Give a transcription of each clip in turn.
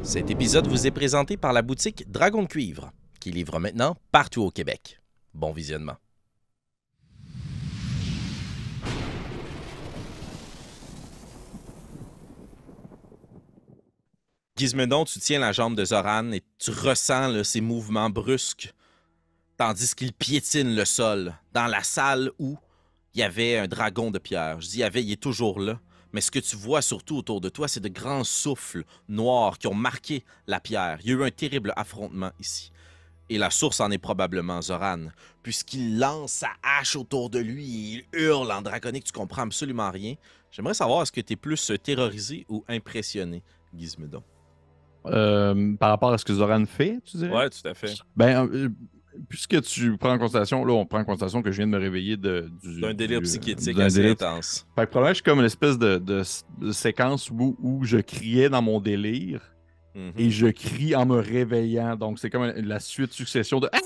Cet épisode vous est présenté par la boutique Dragon de Cuivre, qui livre maintenant partout au Québec. Bon visionnement. Gizmédon, tu tiens la jambe de Zoran et tu ressens là, ses mouvements brusques, tandis qu'il piétine le sol dans la salle où il y avait un dragon de pierre. Je dis il y avait, il est toujours là. Mais ce que tu vois surtout autour de toi, c'est de grands souffles noirs qui ont marqué la pierre. Il y a eu un terrible affrontement ici. Et la source en est probablement Zoran, puisqu'il lance sa hache autour de lui et il hurle en draconique. Tu comprends absolument rien. J'aimerais savoir, est-ce que tu es plus terrorisé ou impressionné, Gizmédon? Par rapport à ce que Zoran fait, tu dirais? Ouais, tout à fait. Ben, puisque tu prends en considération, là, on prend en considération que je viens de me réveiller D'un délire psychétique d'un assez délire. intense. Fait que probablement, je suis comme une espèce de séquence où je criais dans mon délire et je crie en me réveillant. Donc, c'est comme la suite succession de. Ah!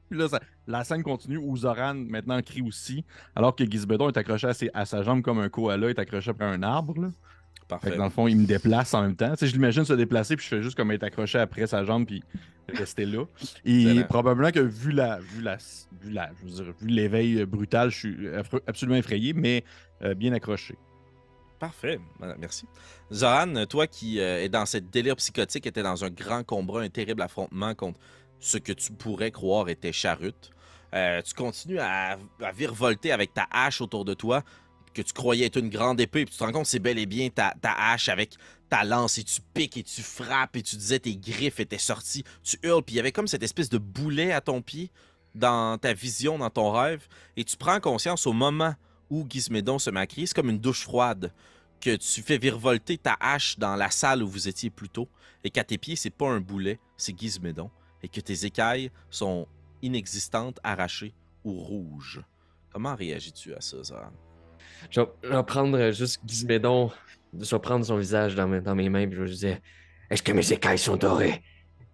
Puis là, la scène continue où Zoran maintenant crie aussi, alors que Gizbedon est accroché à sa jambe comme un koala est accroché après un arbre. Là. Fait que Parfait. dans le fond, il me déplace en même temps. Tu sais, je l'imagine se déplacer, puis je fais juste comme être accroché après sa jambe, puis rester là. Et Excellent. probablement que je veux dire, vu l'éveil brutal, je suis absolument effrayé, mais bien accroché. Parfait. Voilà, merci. Zoran, toi qui es dans cette délire psychotique, était dans un grand combat, un terrible affrontement contre ce que tu pourrais croire était Charut. Tu continues à virevolter avec ta hache autour de toi, que tu croyais être une grande épée, puis tu te rends compte que c'est bel et bien ta hache avec ta lance, et tu piques, et tu frappes, et tu disais tes griffes étaient sorties, tu hurles, puis il y avait comme cette espèce de boulet à ton pied dans ta vision, dans ton rêve, et tu prends conscience au moment où Gizmédon se met à crier, c'est comme une douche froide, que tu fais virevolter ta hache dans la salle où vous étiez plus tôt, et qu'à tes pieds, c'est pas un boulet, c'est Gizmédon, et que tes écailles sont inexistantes, arrachées ou rouges. Comment réagis-tu à ça, Zoran? Je vais prendre juste Gizmédon, je vais prendre son visage dans mes mains, puis je vais lui dire: Est-ce que mes écailles sont dorées?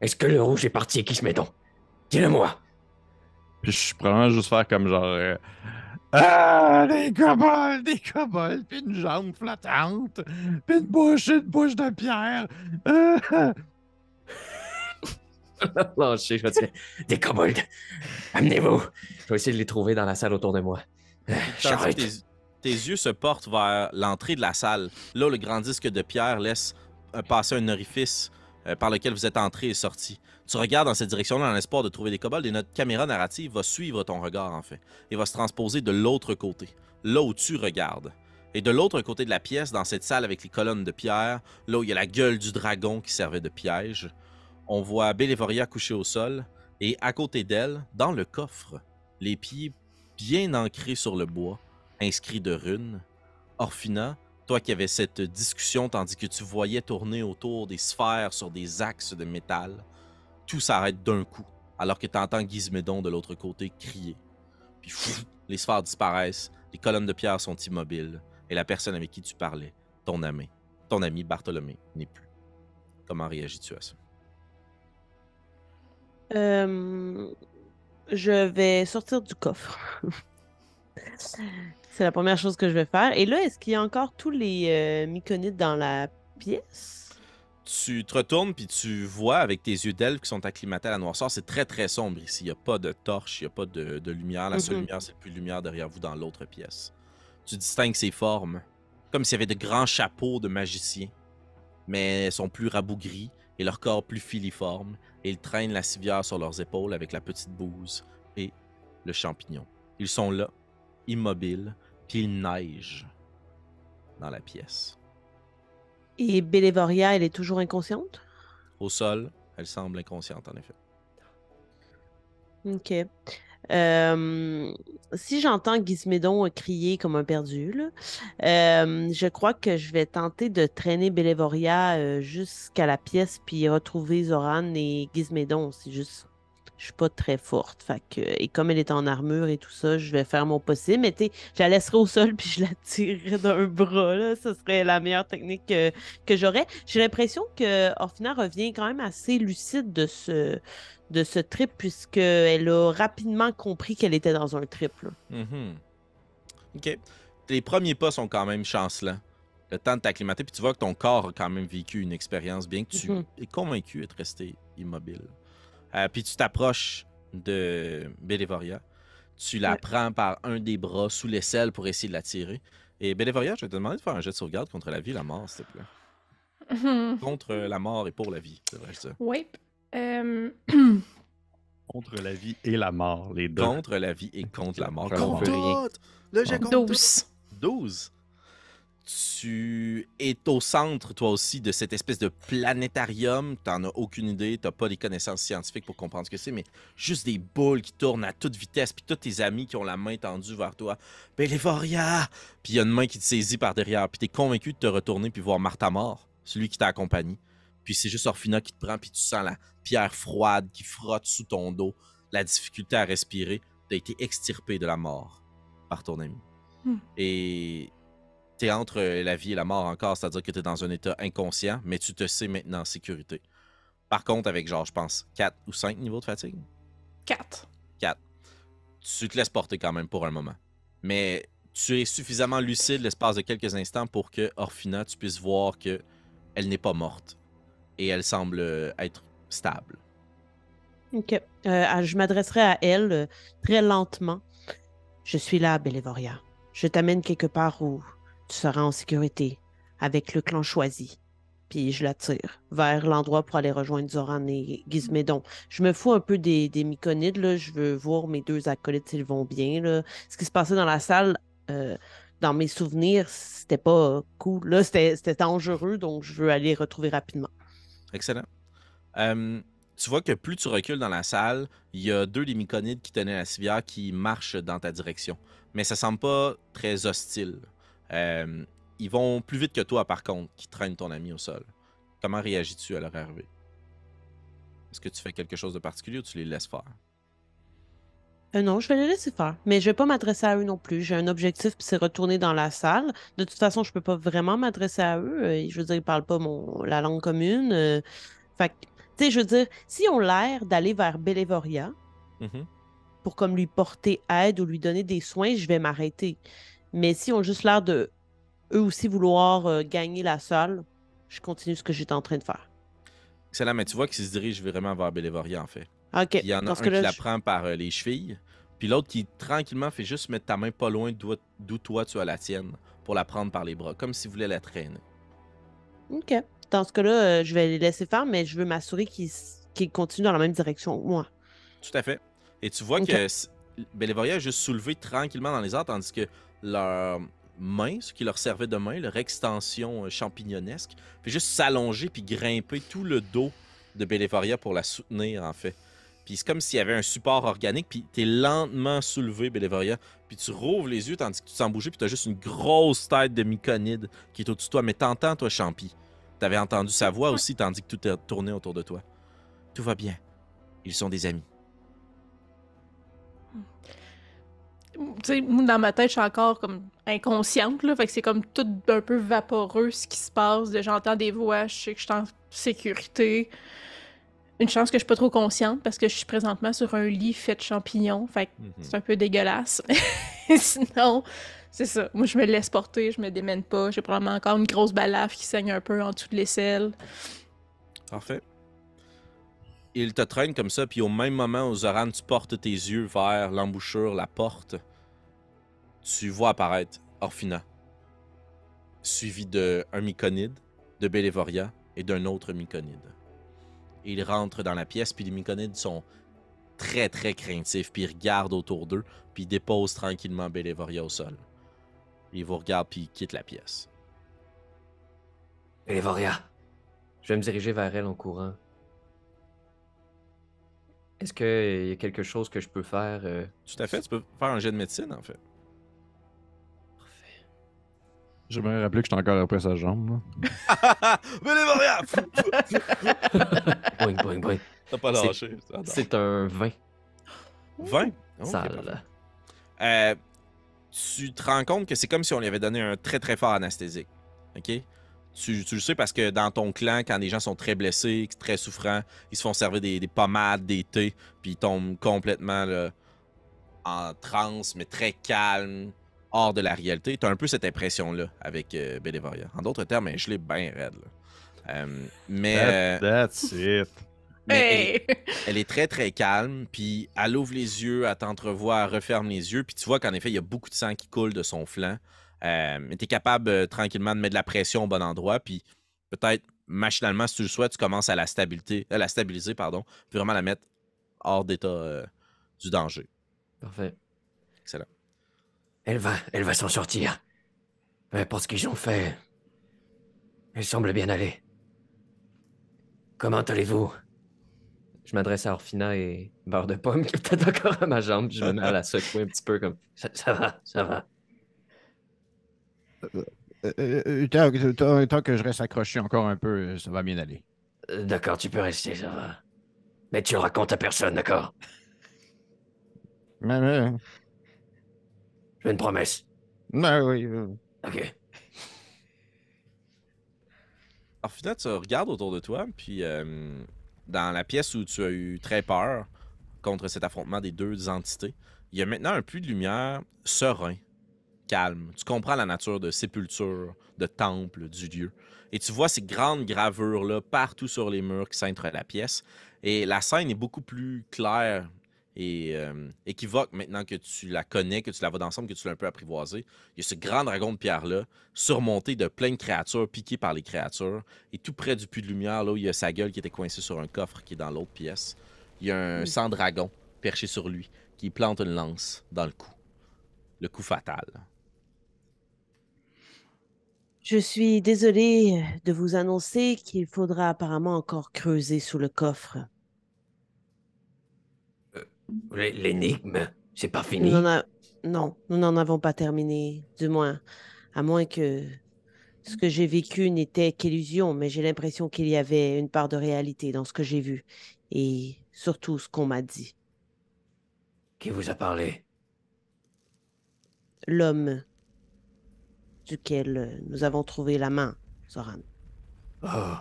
Est-ce que le rouge est parti, Gizmédon? Dis-le-moi! Puis je suis probablement juste faire comme genre. Des kobolds, puis une jambe flottante, puis une bouche de pierre. Lâché, je vais dire: Des kobolds! Amenez-vous! Je vais essayer de les trouver dans la salle autour de moi. Tandis que J'arrête! tes yeux se portent vers l'entrée de la salle. Là, le grand disque de pierre laisse passer un orifice par lequel vous êtes entré et sorti. Tu regardes dans cette direction-là dans l'espoir de trouver des kobolds et notre caméra narrative va suivre ton regard, en fait, et va se transposer de l'autre côté, là où tu regardes. Et de l'autre côté de la pièce, dans cette salle avec les colonnes de pierre, là où il y a la gueule du dragon qui servait de piège, on voit Bélévoria couchée au sol, et à côté d'elle, dans le coffre, les pieds bien ancrés sur le bois, inscrits de runes, Orphina, toi qui avais cette discussion tandis que tu voyais tourner autour des sphères sur des axes de métal, tout s'arrête d'un coup, alors que tu entends Gizmédon de l'autre côté crier. Puis les sphères disparaissent, les colonnes de pierre sont immobiles, et la personne avec qui tu parlais, ton ami Bartholomé, n'est plus. Comment réagis-tu à ça? Je vais sortir du coffre. C'est la première chose que je vais faire. Et là, est-ce qu'il y a encore tous les myconites dans la pièce? Tu te retournes puis tu vois avec tes yeux d'elfe qui sont acclimatés à la noirceur, c'est très très sombre ici. Il n'y a pas de torche, il n'y a pas de lumière. La seule lumière, c'est plus de lumière derrière vous dans l'autre pièce. Tu distingues ces formes, comme s'il y avait de grands chapeaux de magiciens, mais elles sont plus rabougris et leur corps plus filiforme, et ils traînent la civière sur leurs épaules avec la petite bouse et le champignon. Ils sont là, immobiles, puis il neige dans la pièce. Et Bélévoria, elle est toujours inconsciente? Au sol, elle semble inconsciente en effet. OK. Si j'entends Gizmédon crier comme un perdu, là, je crois que je vais tenter de traîner Bélévoria jusqu'à la pièce puis retrouver Zoran et Gizmédon. C'est juste, je suis pas très forte. Fait que, et comme elle est en armure et tout ça, je vais faire mon possible. Mais tu sais, je la laisserai au sol puis je la tirerai d'un bras. Là. Ce serait la meilleure technique que j'aurais. J'ai l'impression que Orphina revient quand même assez lucide de ce trip, puisqu'elle a rapidement compris qu'elle était dans un trip. Là. OK. Les premiers pas sont quand même chancelants. le temps de t'acclimater, puis tu vois que ton corps a quand même vécu une expérience, bien que tu es convaincu d'être resté immobile. Puis tu t'approches de Bélévoria. Tu la prends par un des bras sous l'aisselle pour essayer de la tirer. Et Bélévoria, je vais te demander de faire un jet de sauvegarde contre la vie et la mort, s'il te plaît. Contre la mort et pour la vie, devrais-je dire. Oui. Contre la vie et la mort, les deux. Contre la vie et contre la mort. On Contre peut rien. tout! Le jet contre 12. tout. 12. Tu es au centre, toi aussi, de cette espèce de planétarium. T'en as aucune idée, t'as pas les connaissances scientifiques pour comprendre ce que c'est, mais juste des boules qui tournent à toute vitesse, puis tous tes amis qui ont la main tendue vers toi. Bélévoria! Puis il y a une main qui te saisit par derrière, puis t'es convaincu de te retourner puis voir Martha mort, celui qui t'a accompagné. Puis c'est juste Orphina qui te prend, puis tu sens la pierre froide qui frotte sous ton dos, la difficulté à respirer. T'as été extirpé de la mort par ton ami. Et t'es entre la vie et la mort encore, c'est-à-dire que t'es dans un état inconscient, mais tu te sais maintenant en sécurité. Par contre, avec genre, je pense, 4 ou 5 niveaux de fatigue. 4. 4. Tu te laisses porter quand même pour un moment. Mais tu es suffisamment lucide l'espace de quelques instants pour que, Orphina, tu puisses voir que elle n'est pas morte. Et elle semble être stable. OK. Je m'adresserai à elle très lentement. Je suis là, Bélévoria. Je t'amène quelque part où tu seras en sécurité avec le clan choisi. Puis je la tire vers l'endroit pour aller rejoindre Zoran et Gizmédon. Je me fous un peu des Myconides, là. Je veux voir mes deux acolytes s'ils vont bien, là. Ce qui se passait dans la salle, dans mes souvenirs, c'était pas cool. Là, c'était dangereux, donc je veux aller retrouver rapidement. Excellent. Tu vois que plus tu recules dans la salle, il y a 2 des Myconides qui tenaient la civière qui marchent dans ta direction. Mais ça semble pas très hostile. Ils vont plus vite que toi, par contre, qui traînent ton ami au sol. Comment réagis-tu à leur arrivée? Est-ce que tu fais quelque chose de particulier ou tu les laisses faire? Non, je vais les laisser faire. Mais je vais pas m'adresser à eux non plus. J'ai un objectif, puis c'est retourner dans la salle. De toute façon, je peux pas vraiment m'adresser à eux. Je veux dire, ils parlent pas la langue commune. Fait que, tu sais, je veux dire, s'ils ont l'air d'aller vers Bélévoria pour comme lui porter aide ou lui donner des soins, je vais m'arrêter. Mais s'ils ont juste l'air de eux aussi vouloir gagner la salle, je continue ce que j'étais en train de faire. Excellent, mais tu vois qu'ils se dirigent vraiment vers Bélévoria, en fait. OK. Puis il y en a Dans un ce qui cas-là, la prend par les chevilles, puis l'autre qui, tranquillement, fait juste mettre ta main pas loin d'où toi tu as la tienne pour la prendre par les bras, comme s'il voulait la traîner. OK. Dans ce cas-là, je vais les laisser faire, mais je veux m'assurer qu'ils continuent dans la même direction que moi. Tout à fait. Et tu vois que Bélévoria est juste soulevé tranquillement dans les airs, tandis que leur main, ce qui leur servait de main, leur extension champignonesque, fait juste s'allonger puis grimper tout le dos de Bélévoria pour la soutenir, en fait. Puis c'est comme s'il y avait un support organique, puis t'es lentement soulevé, Bélévoria, puis tu rouvres les yeux tandis que tu te sens bouger, puis t'as juste une grosse tête de Myconide qui est au-dessus de toi. Mais t'entends, toi, Champi. T'avais entendu sa voix aussi, tandis que tout est tourné autour de toi. Tout va bien. Ils sont des amis. Tu sais, moi, dans ma tête, je suis encore comme inconsciente, là. Fait que c'est comme tout un peu vaporeux ce qui se passe. J'entends des voix, je sais que je suis en sécurité. Une chance que je suis pas trop consciente parce que je suis présentement sur un lit fait de champignons. Fait que c'est un peu dégueulasse. Sinon, c'est ça. Moi, je me laisse porter, je me démène pas. J'ai probablement encore une grosse balafre qui saigne un peu en dessous de l'aisselle. Parfait. Il te traîne comme ça, puis au même moment où Zoran, tu portes tes yeux vers l'embouchure, la porte, tu vois apparaître Orphina, suivi d'un Myconide, de Bélévoria et d'un autre Myconide. Et ils rentrent dans la pièce, puis les Myconides sont très, très craintifs, puis ils regardent autour d'eux, puis ils déposent tranquillement Bélévoria au sol. Ils vous regardent, puis ils quittent la pièce. Bélévoria. Je vais me diriger vers elle en courant. Est-ce qu'il y a quelque chose que je peux faire? Tout à fait, tu peux faire un jet de médecine, en fait. Parfait. J'aimerais rappeler que j'étais encore après sa jambe. Là. Bélévoria! Boing, boing, boing. T'as pas lâché. C'est un 20. 20? Oh, Sale. Tu te rends compte que c'est comme si on lui avait donné un très très fort anesthésique. OK? Tu le sais parce que dans ton clan, quand les gens sont très blessés, très souffrants, ils se font servir des pommades, des thés, puis ils tombent complètement là, en transe, mais très calme. hors de la réalité. Tu as un peu cette impression-là avec Bélévoria. En d'autres termes, elle est gelée bien raide. Là. That's it. Mais elle est très, très calme, puis elle ouvre les yeux, elle t'entrevoit, elle referme les yeux, puis tu vois qu'en effet, il y a beaucoup de sang qui coule de son flanc. Mais tu es capable tranquillement de mettre de la pression au bon endroit, puis peut-être machinalement, si tu le souhaites, tu commences à la stabiliser, pardon, puis vraiment la mettre hors d'état du danger. Parfait. Excellent. Elle va s'en sortir. Pour ce qu'ils ont fait, elle semble bien aller. Comment allez-vous? Je m'adresse à Orphina et Beurre de Pomme qui est peut-être encore à ma jambe, puis je me mets à la secouer un petit peu comme ça va, ça va. Tant que je reste accroché encore un peu, ça va bien aller. D'accord, tu peux rester, ça va. Mais tu le racontes à personne, d'accord? Mais, Je fais une promesse. oui. Ok. Alors, finalement, tu regardes autour de toi, puis dans la pièce où tu as eu très peur contre cet affrontement des deux entités, il y a maintenant un puits de lumière serein, calme. Tu comprends la nature de sépulture, de temple du lieu. Et tu vois ces grandes gravures-là partout sur les murs qui cintrent la pièce. Et la scène est beaucoup plus claire et équivoque maintenant que tu la connais, que tu la vois d'ensemble, que tu l'as un peu apprivoisée. Il y a ce grand dragon de pierre-là, surmonté de plein de créatures, piquées par les créatures. Et tout près du puits de lumière, là où il y a sa gueule qui était coincée sur un coffre qui est dans l'autre pièce, il y a un sang-dragon perché sur lui qui plante une lance dans le cou. Le coup fatal. Je suis désolée de vous annoncer qu'il faudra apparemment encore creuser sous le coffre. L'énigme, c'est pas Nous fini? n'en a- Non, nous n'en avons pas terminé, du moins, à moins que ce que j'ai vécu n'était qu'illusion, mais j'ai l'impression qu'il y avait une part de réalité dans ce que j'ai vu, et surtout ce qu'on m'a dit. Qui vous a parlé? L'homme duquel nous avons trouvé la main, Zoran. Oh.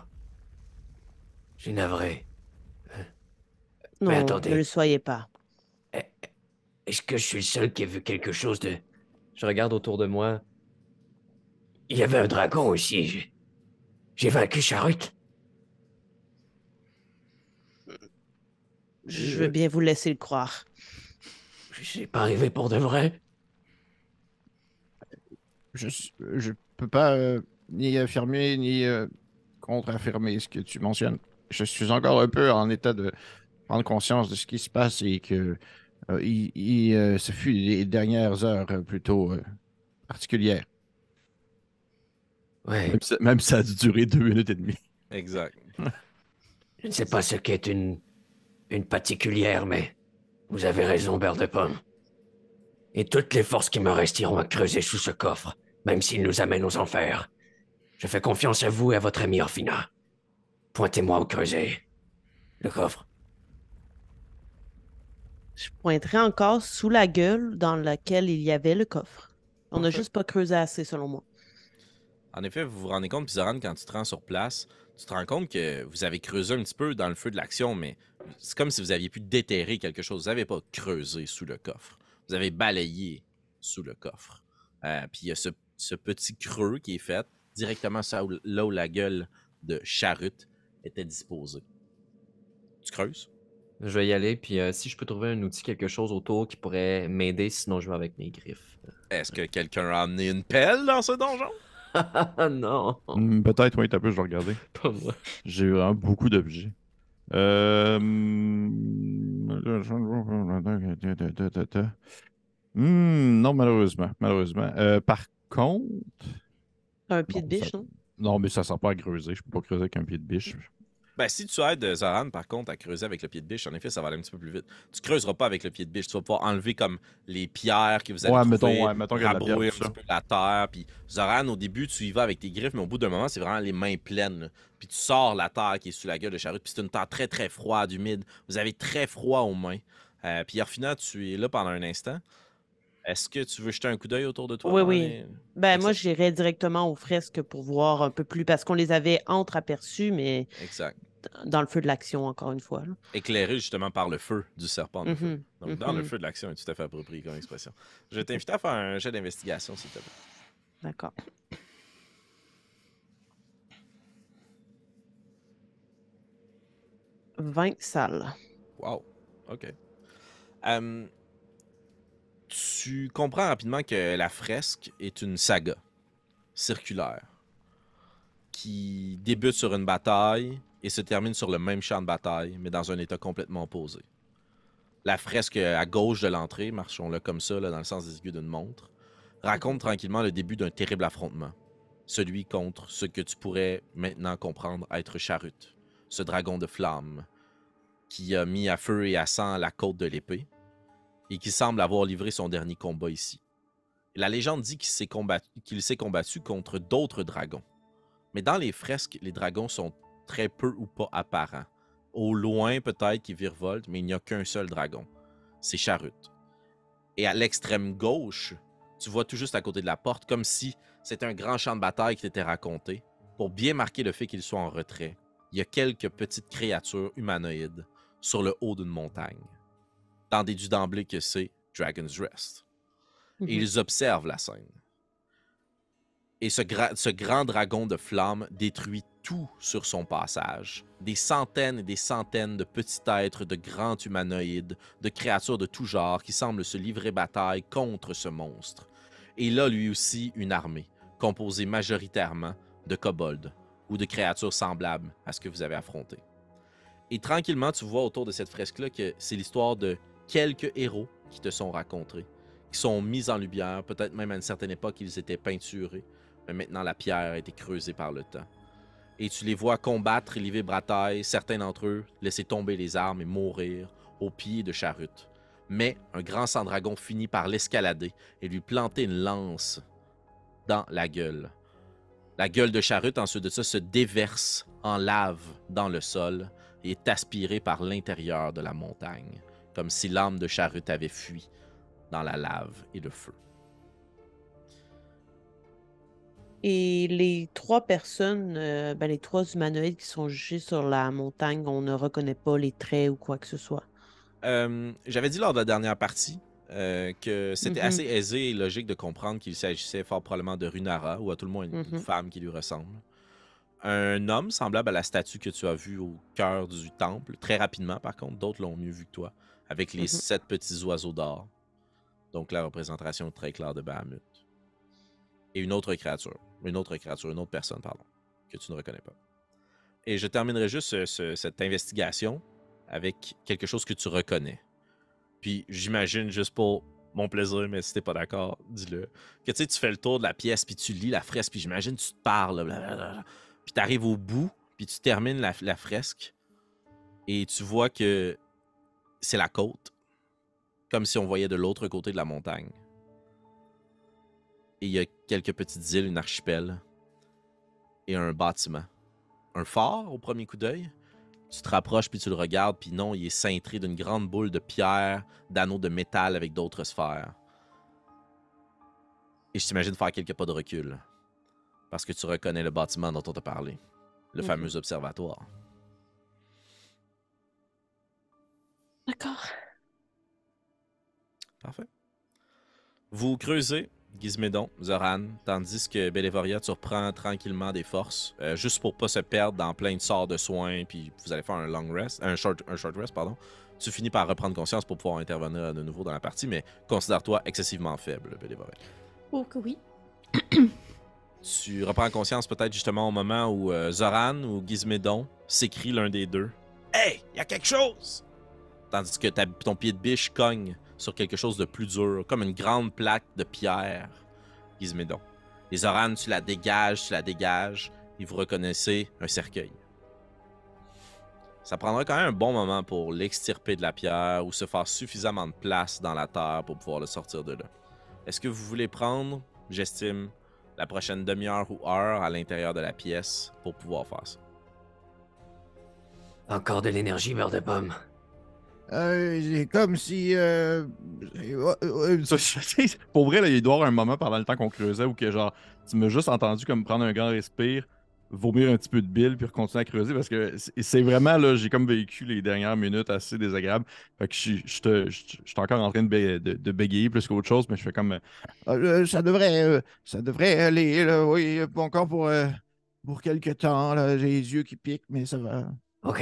Je suis navré. Non, Mais ne attendez. le soyez pas. Est-ce que je suis le seul qui a vu quelque chose de... Je regarde autour de moi. Il y avait un dragon aussi. J'ai vaincu Charut. Je veux bien vous laisser le croire. Je pas arrivé pour de vrai. Je peux pas ni affirmer ni contre-affirmer ce que tu mentionnes. Je suis encore un peu en état de prendre conscience de ce qui se passe et que ce fut les dernières heures plutôt particulières. Ouais. Même si ça a dû durer 2 minutes et demie. Exact. Je ne sais pas ce qu'est une particulière, mais vous avez raison, Beurre de Pomme. Et toutes les forces qui me restent iront à creuser sous ce coffre, même s'il nous amène aux enfers. Je fais confiance à vous et à votre ami Orphina. Pointez-moi où creuser. Le coffre. Je pointerai encore sous la gueule dans laquelle il y avait le coffre. On n'a Parfait. juste pas creusé assez, selon moi. En effet, vous vous rendez compte, puis Zoran, quand tu te rends sur place, tu te rends compte que vous avez creusé un petit peu dans le feu de l'action, mais c'est comme si vous aviez pu déterrer quelque chose. Vous n'avez pas creusé sous le coffre. Vous avez balayé sous le coffre. Puis il y a ce petit creux qui est fait directement là où la gueule de Charut était disposée. Tu creuses? Je vais y aller, puis si je peux trouver un outil, quelque chose autour qui pourrait m'aider, sinon je vais avec mes griffes. Est-ce que quelqu'un a amené une pelle dans ce donjon? Non, Peut-être, oui, t'as peu, je vais regarder. pas moi. J'ai vraiment beaucoup d'objets. Non, malheureusement. Par contre. Un pied de Non, biche, non? Non, mais ça sert pas à creuser. Je peux pas creuser avec un pied de biche. Ben, si tu aides Zoran, par contre, à creuser avec le pied de biche, en effet, ça va aller un petit peu plus vite. Tu creuseras pas avec le pied de biche. Tu vas pouvoir enlever comme les pierres que vous avez trouvées, mettons qu'il y a de la rabrouer un pierre, petit peu la terre. Puis Zoran, au début, tu y vas avec tes griffes, mais au bout d'un moment, c'est vraiment les mains pleines. Là. Puis tu sors la terre qui est sous la gueule de Charut. Puis c'est une terre très, très froide, humide. Vous avez très froid aux mains. Puis Orphina, tu es là pendant un instant. Est-ce que tu veux jeter un coup d'œil autour de toi? Oui, dans oui. les- Ben, moi, Excellent. j'irais directement aux fresques pour voir un peu plus, parce qu'on les avait entre-aperçus, mais Exact. dans le feu de l'action, encore une fois. Là. Éclairé justement par le feu du serpent de feu. Donc, dans le Mhm. feu de l'action est tout à fait approprié comme expression. Je t'invite à faire un jet d'investigation, s'il te plaît. D'accord. « 20 salles. Wow. OK. Tu comprends rapidement que la fresque est une saga circulaire qui débute sur une bataille et se termine sur le même champ de bataille, mais dans un état complètement opposé. La fresque à gauche de l'entrée, marchons-le comme ça, là, dans le sens des aiguilles d'une montre, raconte tranquillement le début d'un terrible affrontement. Celui contre ce que tu pourrais maintenant comprendre être Charut, ce dragon de flamme qui a mis à feu et à sang la côte de l'épée et qui semble avoir livré son dernier combat ici. La légende dit qu'il s'est combattu contre d'autres dragons. Mais dans les fresques, les dragons sont très peu ou pas apparents. Au loin, peut-être qu'ils virevoltent, mais il n'y a qu'un seul dragon. C'est Charut. Et à l'extrême gauche, tu vois tout juste à côté de la porte, comme si c'était un grand champ de bataille qui t'était raconté. Pour bien marquer le fait qu'il soit en retrait, il y a quelques petites créatures humanoïdes sur le haut d'une montagne. T'en déduis d'emblée que c'est Dragon's Rest. Et ils observent la scène. Et ce grand dragon de flamme détruit tout sur son passage. Des centaines et des centaines de petits êtres, de grands humanoïdes, de créatures de tout genre qui semblent se livrer bataille contre ce monstre. Et il a lui aussi une armée, composée majoritairement de kobolds ou de créatures semblables à ce que vous avez affronté. Et tranquillement, tu vois autour de cette fresque-là que c'est l'histoire de quelques héros qui te sont racontés, qui sont mis en lumière, peut-être même à une certaine époque ils étaient peinturés, mais maintenant la pierre a été creusée par le temps. Et tu les vois combattre et livrer bataille, certains d'entre eux laisser tomber les armes et mourir aux pieds de Charut. Mais un grand sang-dragon finit par l'escalader et lui planter une lance dans la gueule. La gueule de Charut, ensuite de ça, se déverse en lave dans le sol et est aspirée par l'intérieur de la montagne, comme si l'âme de Charut avait fui dans la lave et le feu. Et les 3 personnes, les 3 humanoïdes qui sont jugés sur la montagne, on ne reconnaît pas les traits ou quoi que ce soit. J'avais dit lors de la dernière partie que c'était assez aisé et logique de comprendre qu'il s'agissait fort probablement de Runara, ou à tout le moins une femme qui lui ressemble. Un homme semblable à la statue que tu as vue au cœur du temple, très rapidement par contre, d'autres l'ont mieux vu que toi, avec les 7 petits oiseaux d'or. Donc la représentation très claire de Bahamut. Et une autre personne, que tu ne reconnais pas. Et je terminerai juste cette investigation avec quelque chose que tu reconnais. Puis j'imagine, juste pour mon plaisir, mais si t'es pas d'accord, dis-le, que tu sais, tu fais le tour de la pièce, puis tu lis la fresque, puis j'imagine tu te parles, blablabla, puis t'arrives au bout, puis tu termines la fresque, et tu vois que c'est la côte, comme si on voyait de l'autre côté de la montagne. Et il y a quelques petites îles, une archipel, et un bâtiment. Un phare au premier coup d'œil. Tu te rapproches puis tu le regardes, puis non, il est cintré d'une grande boule de pierre, d'anneaux de métal avec d'autres sphères. Et je t'imagine faire quelques pas de recul, parce que tu reconnais le bâtiment dont on t'a parlé, le fameux observatoire. D'accord. Parfait. Vous creusez Gizmédon, Zoran, tandis que Bélévoria, tu reprends tranquillement des forces, juste pour pas se perdre dans plein de sorts de soins, puis vous allez faire un short rest, pardon. Tu finis par reprendre conscience pour pouvoir intervenir de nouveau dans la partie, mais considère-toi excessivement faible, Bélévoria. Oh que oui. Tu reprends conscience peut-être justement au moment où Zoran ou Gizmédon s'écrie l'un des deux. « Hey, y a quelque chose! » Tandis que ton pied de biche cogne sur quelque chose de plus dur, comme une grande plaque de pierre. Gizmédon. Les Zoran, tu la dégages, et vous reconnaissez un cercueil. Ça prendra quand même un bon moment pour l'extirper de la pierre ou se faire suffisamment de place dans la terre pour pouvoir le sortir de là. Est-ce que vous voulez prendre, j'estime, la prochaine demi-heure ou heure à l'intérieur de la pièce pour pouvoir faire ça? Encore de l'énergie, beurre de pomme. C'est comme si... Pour vrai, là, il doit y avoir un moment pendant le temps qu'on creusait où que, genre, tu m'as juste entendu comme prendre un grand respire, vomir un petit peu de bile puis continuer à creuser parce que c'est vraiment, là, j'ai comme vécu les dernières minutes assez désagréables. Fait que je suis encore en train de bégayer plus qu'autre chose, mais je fais comme ça devrait aller, là, oui, encore pour quelques temps, là, j'ai les yeux qui piquent, mais ça va. Ok,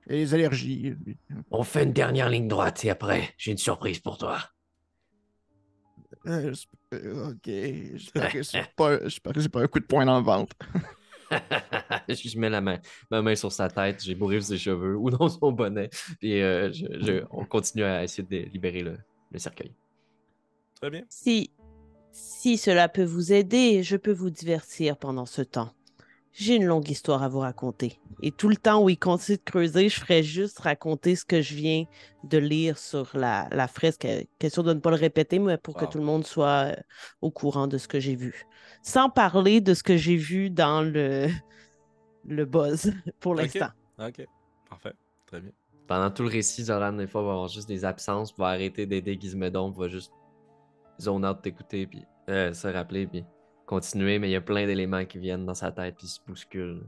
Et les allergies. on fait une dernière ligne droite et après, j'ai une surprise pour toi. Ok, j'espère que c'est pas un coup de poing dans le ventre. Je mets ma main sur sa tête, j'ai bourré ses cheveux ou dans son bonnet, puis on continue à essayer de libérer le cercueil. Très bien. Si cela peut vous aider, je peux vous divertir pendant ce temps. J'ai une longue histoire à vous raconter. Et tout le temps où il continue de creuser, je ferais juste raconter ce que je viens de lire sur la fresque. Question de ne pas le répéter, mais pour que tout le monde soit au courant de ce que j'ai vu. Sans parler de ce que j'ai vu dans le buzz pour l'instant. Ok, parfait. Très bien. Pendant tout le récit, Zoran, des fois, va avoir juste des absences, va arrêter d'aider Gizmédon, va juste zone out t'écouter, puis se rappeler, puis continuer, mais il y a plein d'éléments qui viennent dans sa tête, puis se bousculent.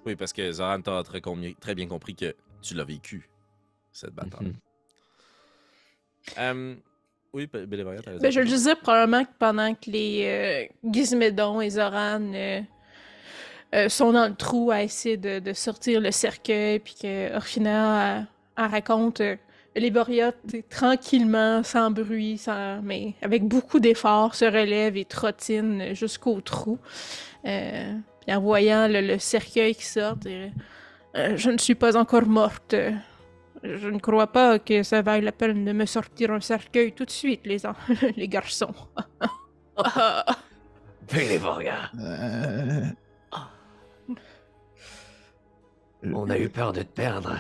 Oui, parce que Zoran t'a très bien compris que tu l'as vécu, cette bataille. Oui, Bélévaria, t'as raison. Ben, je le disais probablement que pendant que les Gizmédon et Zoran sont dans le trou à essayer de sortir le cercueil, puis que Orphina elle raconte les Boréotes tranquillement, sans bruit, mais avec beaucoup d'efforts, se relèvent et trottinent jusqu'au trou. Puis en voyant le cercueil qui sort, je ne suis pas encore morte. Je ne crois pas que ça vaille la peine de me sortir un cercueil tout de suite, les garçons. Bélévoria, on a eu peur de te perdre.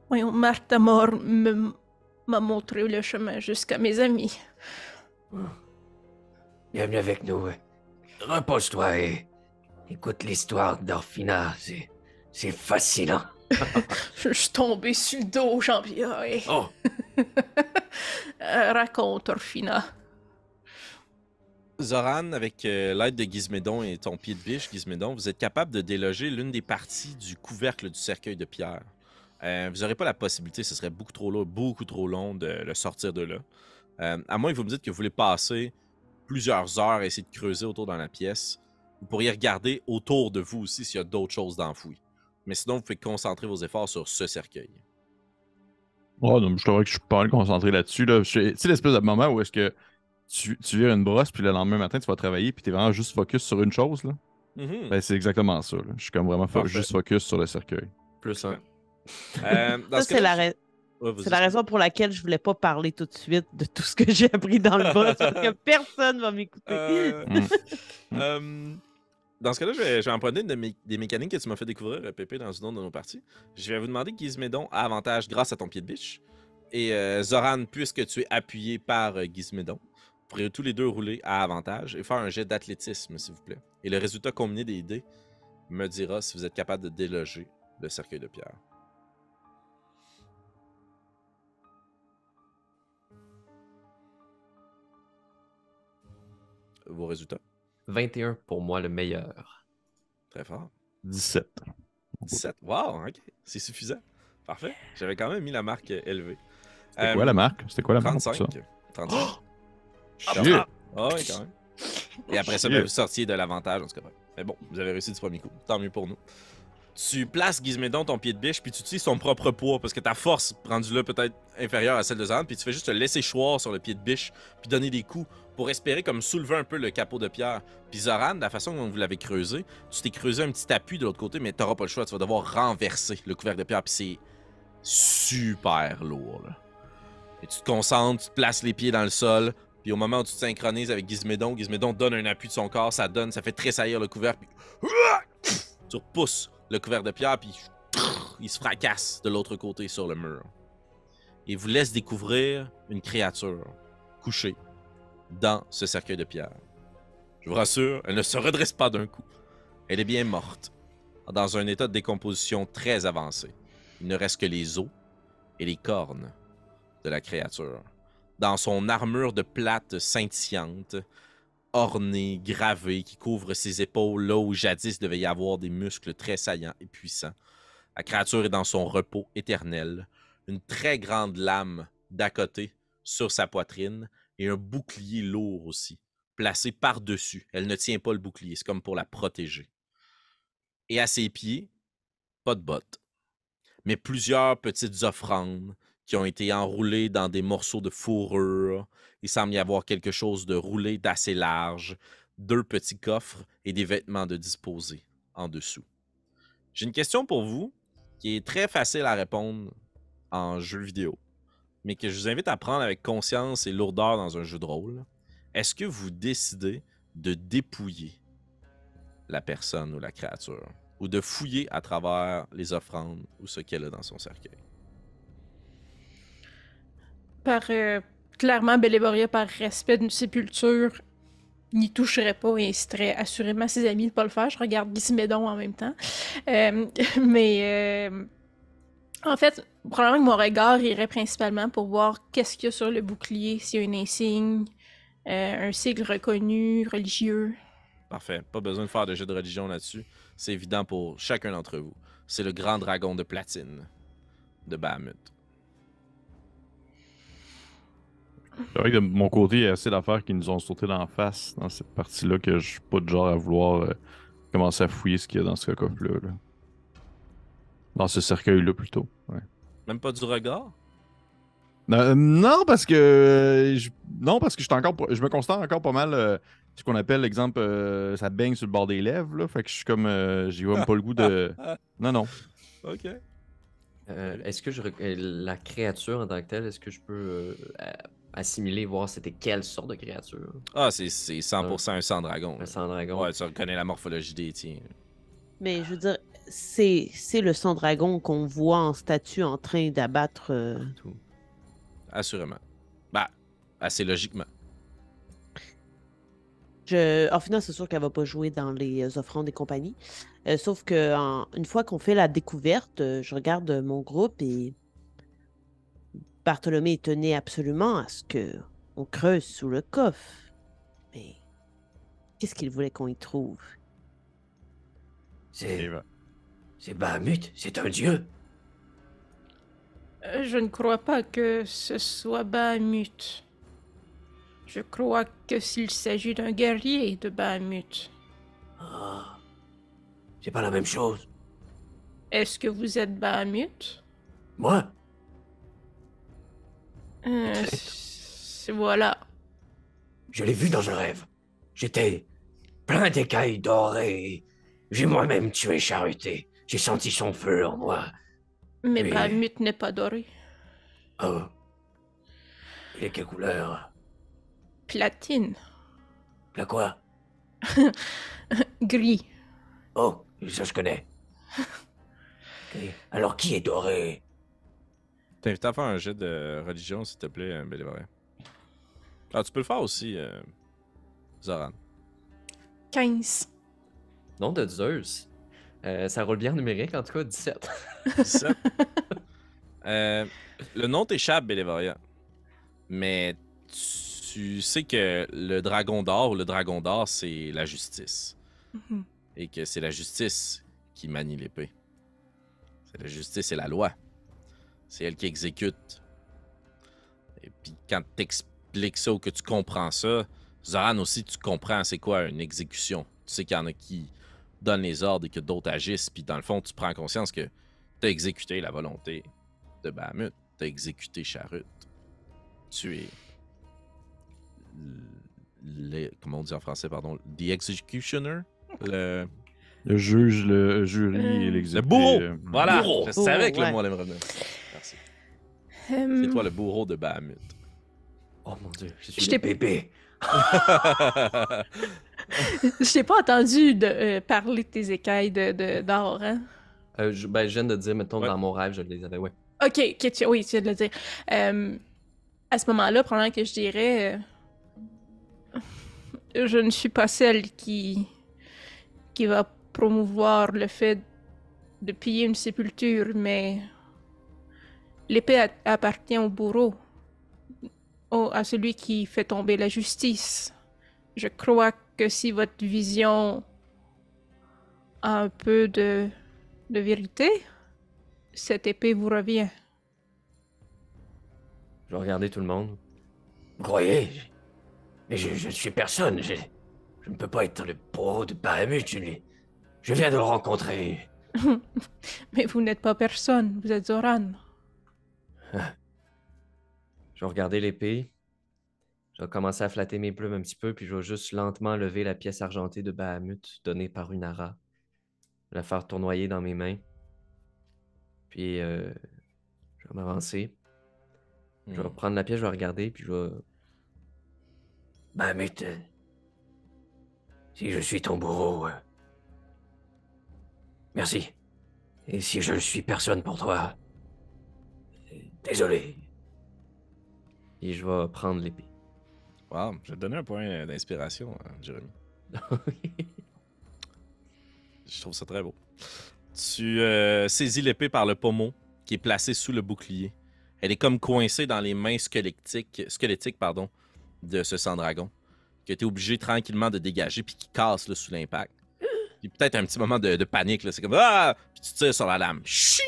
Voyons, Martha Mort m'a montré le chemin jusqu'à mes amis. Bienvenue avec nous. Repose-toi et écoute l'histoire d'Orphina. C'est fascinant. Je suis tombé sur le dos, Jean-Pierre. Oh! Raconte, Orphina. Zoran, avec l'aide de Gizmédon et ton pied de biche, Gizmédon, vous êtes capable de déloger l'une des parties du couvercle du cercueil de pierre. Vous n'aurez pas la possibilité, ce serait beaucoup trop long de le sortir de là. À moins que vous me dites que vous voulez passer plusieurs heures à essayer de creuser autour dans la pièce. Vous pourriez regarder autour de vous aussi s'il y a d'autres choses d'enfouies. Mais sinon, vous pouvez concentrer vos efforts sur ce cercueil. Oh, non, je trouve que je suis pas mal concentré là-dessus. Là. Tu sais, l'espèce de moment où est-ce que tu vires une brosse, puis le lendemain matin, tu vas travailler, puis tu es vraiment juste focus sur une chose. Là. Ben, c'est exactement ça. Là. Je suis comme vraiment juste focus sur le cercueil. Plus un. Ça, c'est la raison pour laquelle je voulais pas parler tout de suite de tout ce que j'ai appris dans le bas, parce que personne va m'écouter. Dans ce cas-là, je vais emprunter une des mécaniques que tu m'as fait découvrir, Pépé, dans une autre de nos parties. Je vais vous demander que Gizmédon a avantage grâce à ton pied de biche. Et Zoran, puisque tu es appuyé par Gizmédon, vous pourrez tous les deux rouler à avantage et faire un jet d'athlétisme, s'il vous plaît. Et le résultat combiné des dés me dira si vous êtes capable de déloger le cercueil de pierre. Vos résultats? 21 pour moi, le meilleur. Très fort. 17. 17. Wow, ok. C'est suffisant. Parfait. J'avais quand même mis la marque élevée. C'était quoi la marque? C'était quoi la marque? 35. 35. Oh! Shit! Ah ouais, quand même. Et après ça, ben, vous sortiez de l'avantage, en tout cas. Mais bon, vous avez réussi du premier coup. Tant mieux pour nous. Tu places Gizmédon ton pied de biche, puis tu utilises son propre poids, parce que ta force, rendue là, peut-être inférieure à celle de Zoran, puis tu fais juste te laisser choir sur le pied de biche, puis donner des coups pour espérer comme soulever un peu le capot de pierre. Puis Zoran, de la façon dont vous l'avez creusé, tu t'es creusé un petit appui de l'autre côté, mais t'auras pas le choix, tu vas devoir renverser le couvercle de pierre, puis c'est super lourd, là. Et tu te concentres, tu te places les pieds dans le sol, puis au moment où tu te synchronises avec Gizmédon, Gizmédon donne un appui de son corps, ça fait tressaillir le couvercle, puis tu repousses le couvercle de pierre, puis il se fracasse de l'autre côté sur le mur. Et vous laisse découvrir une créature couchée dans ce cercueil de pierre. Je vous rassure, elle ne se redresse pas d'un coup. Elle est bien morte, dans un état de décomposition très avancé. Il ne reste que les os et les cornes de la créature. dans son armure de plate scintillante, ornée, gravée, qui couvre ses épaules là où jadis devait y avoir des muscles très saillants et puissants. La créature est dans son repos éternel, une très grande lame d'à côté sur sa poitrine et un bouclier lourd aussi, placé par-dessus. Elle ne tient pas le bouclier, c'est comme pour la protéger. Et à ses pieds, pas de bottes, mais plusieurs petites offrandes qui ont été enroulées dans des morceaux de fourrure. Il semble y avoir quelque chose de roulé d'assez large, 2 petits coffres et des vêtements de disposer en dessous. J'ai une question pour vous qui est très facile à répondre en jeu vidéo, mais que je vous invite à prendre avec conscience et lourdeur dans un jeu de rôle. Est-ce que vous décidez de dépouiller la personne ou la créature, ou de fouiller à travers les offrandes ou ce qu'elle a dans son cercueil? Clairement, Bélévoria, par respect d'une sépulture, n'y toucherait pas et inciterait assurément ses amis de ne pas le faire. Je regarde Ghismédon en même temps. En fait, probablement que mon regard irait principalement pour voir qu'est-ce qu'il y a sur le bouclier, s'il y a un insigne, un sigle reconnu, religieux. Parfait. Pas besoin de faire de jeu de religion là-dessus. C'est évident pour chacun d'entre vous. C'est le grand dragon de platine de Bahamut. C'est vrai que de mon côté, il y a assez d'affaires qui nous ont sauté dans la face dans cette partie-là que je suis pas de genre à vouloir commencer à fouiller ce qu'il y a dans ce coffre-là. Là. Dans ce cercueil-là, plutôt. Ouais. Même pas du regard? Non, parce que je me constate encore pas mal ce qu'on appelle, exemple, ça baigne sur le bord des lèvres. Là, fait que je suis comme, j'y vois même pas le goût de... Non. OK. Est-ce que la créature en tant que telle, est-ce que je peux assimiler, voir c'était quelle sorte de créature? Ah, c'est 100% un sang-dragon. Un sang-dragon. Ouais, tu reconnais la morphologie des tiens. Mais je veux dire, c'est le sang-dragon qu'on voit en statue en train d'abattre... Tout. Assurément. Bah, assez logiquement. En final, c'est sûr qu'elle va pas jouer dans les offrandes et compagnie. Sauf que une fois qu'on fait la découverte, je regarde mon groupe et Bartholomé tenait absolument à ce qu'on creuse sous le coffre. Mais qu'est-ce qu'il voulait qu'on y trouve? C'est Bahamut, c'est un dieu. Je ne crois pas que ce soit Bahamut. Je crois que s'il s'agit d'un guerrier de Bahamut. Ah, c'est pas la même chose. Est-ce que vous êtes Bahamut? Moi? Voilà. Je l'ai vu dans un rêve. J'étais plein d'écailles dorées. J'ai moi-même tué Charuté. J'ai senti son feu en moi. Mais Oui. Bahamut n'est pas doré. Oh. Il est quelle couleur? Platine. La quoi? Gris. Oh, ça je connais. Ok. Alors qui est doré? T'invite à faire un jet de religion, s'il te plaît, Bélévoria. Ah, tu peux le faire aussi, Zoran. 15. Nom de Zeus. Ça roule bien en numérique, en tout cas, 17. 17. Le nom t'échappe, Bélévoria. Mais tu sais que le dragon d'or, c'est la justice. Mhm. Et que c'est la justice qui manie l'épée. C'est la justice et la loi. C'est elle qui exécute. Et puis quand t'expliques ça ou que tu comprends ça, Zoran aussi, tu comprends c'est quoi une exécution. Tu sais qu'il y en a qui donnent les ordres et que d'autres agissent. Puis dans le fond, tu prends conscience que t'as exécuté la volonté de Bahamut. T'as exécuté Charut. Tu es... comment on dit en français, pardon? The executioner? Le juge, le jury et Le l'exécuté. bourreau! Voilà! Bourreau. Je savais que le Ouais. mot allait me revenir. Merci. C'est toi le bourreau de Bahamut. Oh mon dieu, je suis Je le t'ai- bébé. Je t'ai pas entendu parler de tes écailles d'or, hein? Je viens de dire, mettons, Ouais. dans mon rêve, je les avais, ouais. Ok, oui, tu viens de le dire. À ce moment-là, probablement que je dirais... je ne suis pas celle qui va promouvoir le fait de piller une sépulture, mais l'épée appartient au bourreau. à celui qui fait tomber la justice. Je crois que si votre vision a un peu de vérité, cette épée vous revient. Je vais regarder tout le monde. Vous croyez? Mais je ne suis personne. Je ne peux pas être le bourreau de Bahamut. Je viens de le rencontrer. Mais vous n'êtes pas personne, vous êtes Zoran. Je vais regarder l'épée. Je vais commencer à flatter mes plumes un petit peu, puis je vais juste lentement lever la pièce argentée de Bahamut donnée par Unara. La faire tournoyer dans mes mains. Puis je vais m'avancer. Je vais prendre la pièce, je vais regarder, puis je vais... Bahamut, si je suis ton bourreau, merci. Et si je ne suis personne pour toi, désolé. Et je vais prendre l'épée. Wow, je vais te donner un point d'inspiration, Jérémy. Je trouve ça très beau. Tu saisis l'épée par le pommeau qui est placé sous le bouclier. Elle est comme coincée dans les mains squelettiques de ce sang-dragon, que tu es obligé tranquillement de dégager puis qui casse là, sous l'impact. Puis peut-être un petit moment de panique, là. C'est comme ah! Puis tu tires sur la lame. Ching!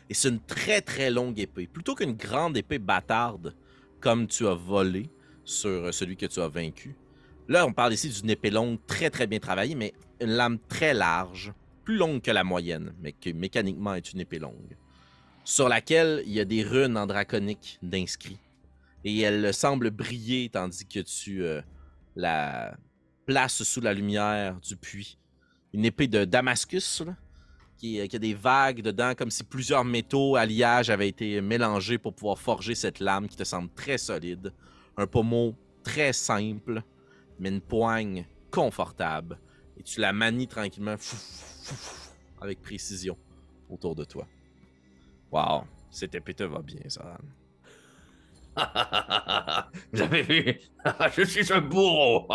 Et c'est une très très longue épée. Plutôt qu'une grande épée bâtarde comme tu as volé sur celui que tu as vaincu. Là, on parle ici d'une épée longue très très bien travaillée, mais une lame très large, plus longue que la moyenne, mais qui mécaniquement est une épée longue, sur laquelle il y a des runes en draconique d'inscrits. Et elle semble briller tandis que tu la places sous la lumière du puits. Une épée de Damascus, là, qui a des vagues dedans, comme si plusieurs métaux alliages avaient été mélangés pour pouvoir forger cette lame qui te semble très solide. Un pommeau très simple, mais une poigne confortable. Et tu la manies tranquillement, avec précision, autour de toi. Wow, cette épée te va bien, Zoran. Vous avez vu? Je suis un bourreau.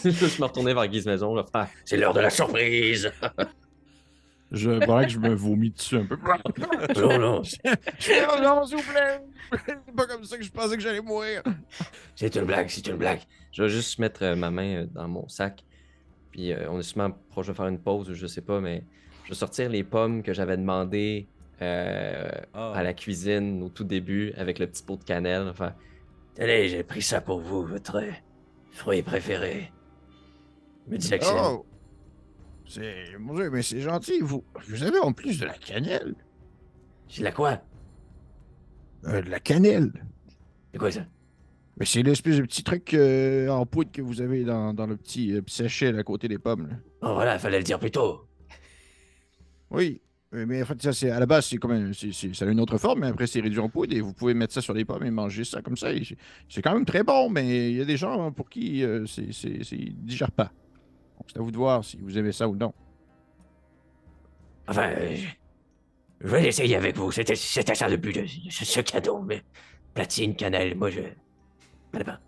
Je vais me retourner vers Gizmaison, là. Ah, C'est l'heure de la surprise. Je vois que je me vomis dessus un peu. Non, non. Non, s'il vous plaît. C'est pas comme ça que je pensais que j'allais mourir. C'est une blague, c'est une blague. je vais juste mettre ma main dans mon sac. Puis on est sûrement proche de faire une pause, je sais pas, mais je vais sortir les pommes que j'avais demandées à la cuisine au tout début avec le petit pot de cannelle. Enfin, Tenez, j'ai pris ça pour vous, votre fruit préféré. Me disais que c'est... Oh! Mon Dieu, mais c'est gentil. Vous avez en plus de la cannelle. C'est la quoi? De la cannelle. C'est quoi ça? Mais c'est l'espèce de petit truc en poudre que vous avez dans le petit sachet à côté des pommes. Là. Oh voilà, fallait le dire plus tôt. Oui, mais en fait, ça, à la base, c'est comme ça a une autre forme, mais après, c'est réduit en poudre et vous pouvez mettre ça sur les pommes et manger ça comme ça. C'est quand même très bon, mais il y a des gens pour qui ils digèrent pas. Donc, c'est à vous de voir si vous aimez ça ou non. Enfin, je vais l'essayer avec vous. C'était ça le but de ce cadeau, mais platine, cannelle, moi je... Allez pas.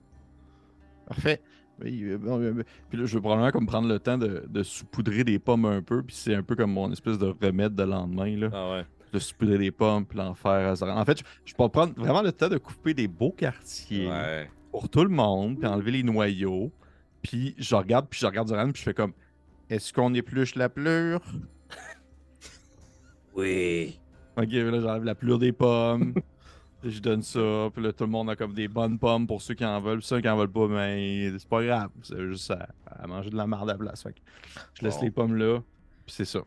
Parfait. Oui, puis là, je vais probablement comme prendre le temps de saupoudrer des pommes un peu, puis c'est un peu comme mon espèce de remède de lendemain, là. Ah ouais. De saupoudrer des pommes, puis l'en faire à Zoran. En fait, je peux prendre vraiment le temps de couper des beaux quartiers pour tout le monde, puis enlever les noyaux. Puis je regarde Zoran, puis je fais comme, est-ce qu'on épluche la pleure? Oui. Ok, là, j'enlève la pleure des pommes. Puis je donne ça, puis là, tout le monde a comme des bonnes pommes pour ceux qui en veulent. Puis ceux qui en veulent pas, mais c'est pas grave. C'est juste à manger de la marde à la place. Fait que je laisse les pommes là, puis c'est ça.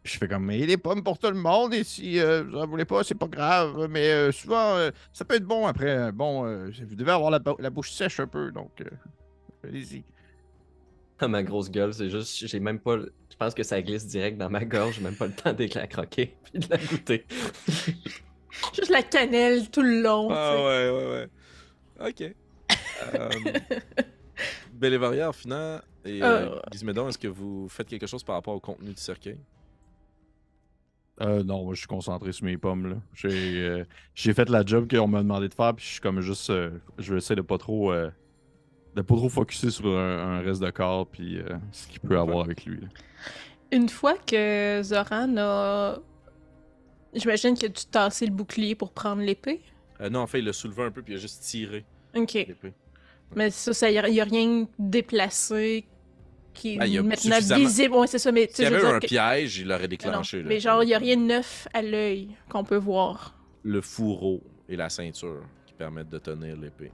Puis je fais comme, mais il y a des pommes pour tout le monde, et si vous en voulez pas, c'est pas grave. Mais souvent, ça peut être bon après. Vous devez avoir la bouche sèche un peu, donc allez-y. ma grosse gueule, c'est juste, j'ai même pas. Je pense que ça glisse direct dans ma gorge, j'ai même pas le temps de la croquer puis de la goûter. Juste la cannelle tout le long. Ah ouais. Ok. Bélévaria, en finant, et Gizmédon, est-ce que vous faites quelque chose par rapport au contenu du cercueil? Non, moi je suis concentré sur mes pommes là. J'ai fait la job qu'on m'a demandé de faire, puis je suis comme juste. Je vais essayer de pas trop focusser sur un reste de corps, puis ce qu'il peut avoir avec lui. Là. Une fois que Zoran a... J'imagine qu'il a dû tasser le bouclier pour prendre l'épée. Non, en fait, il l'a soulevé un peu, puis il a juste tiré Ok. l'épée. Mais ça, y a rien déplacé qui Ben, il y est a maintenant suffisamment- visible. Ouais, c'est ça, mais tu S'il sais, y je avait veux eu dire un que- piège, il l'aurait Non, déclenché. là. mais genre, il y a rien de neuf à l'œil qu'on peut voir. Le fourreau et la ceinture qui permettent de tenir l'épée.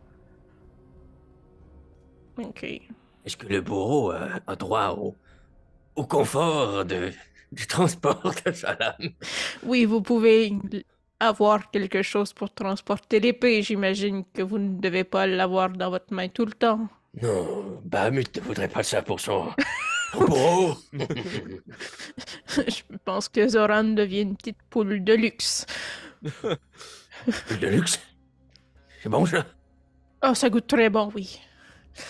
Ok. Est-ce que le bourreau a droit au confort du transport de sa lame? Oui, vous pouvez avoir quelque chose pour transporter l'épée. J'imagine que vous ne devez pas l'avoir dans votre main tout le temps. Non, Bahamut ne voudrait pas ça pour son bourreau. Je pense que Zoran devient une petite poule de luxe. De luxe. C'est bon ça? Oh, ça goûte très bon, oui.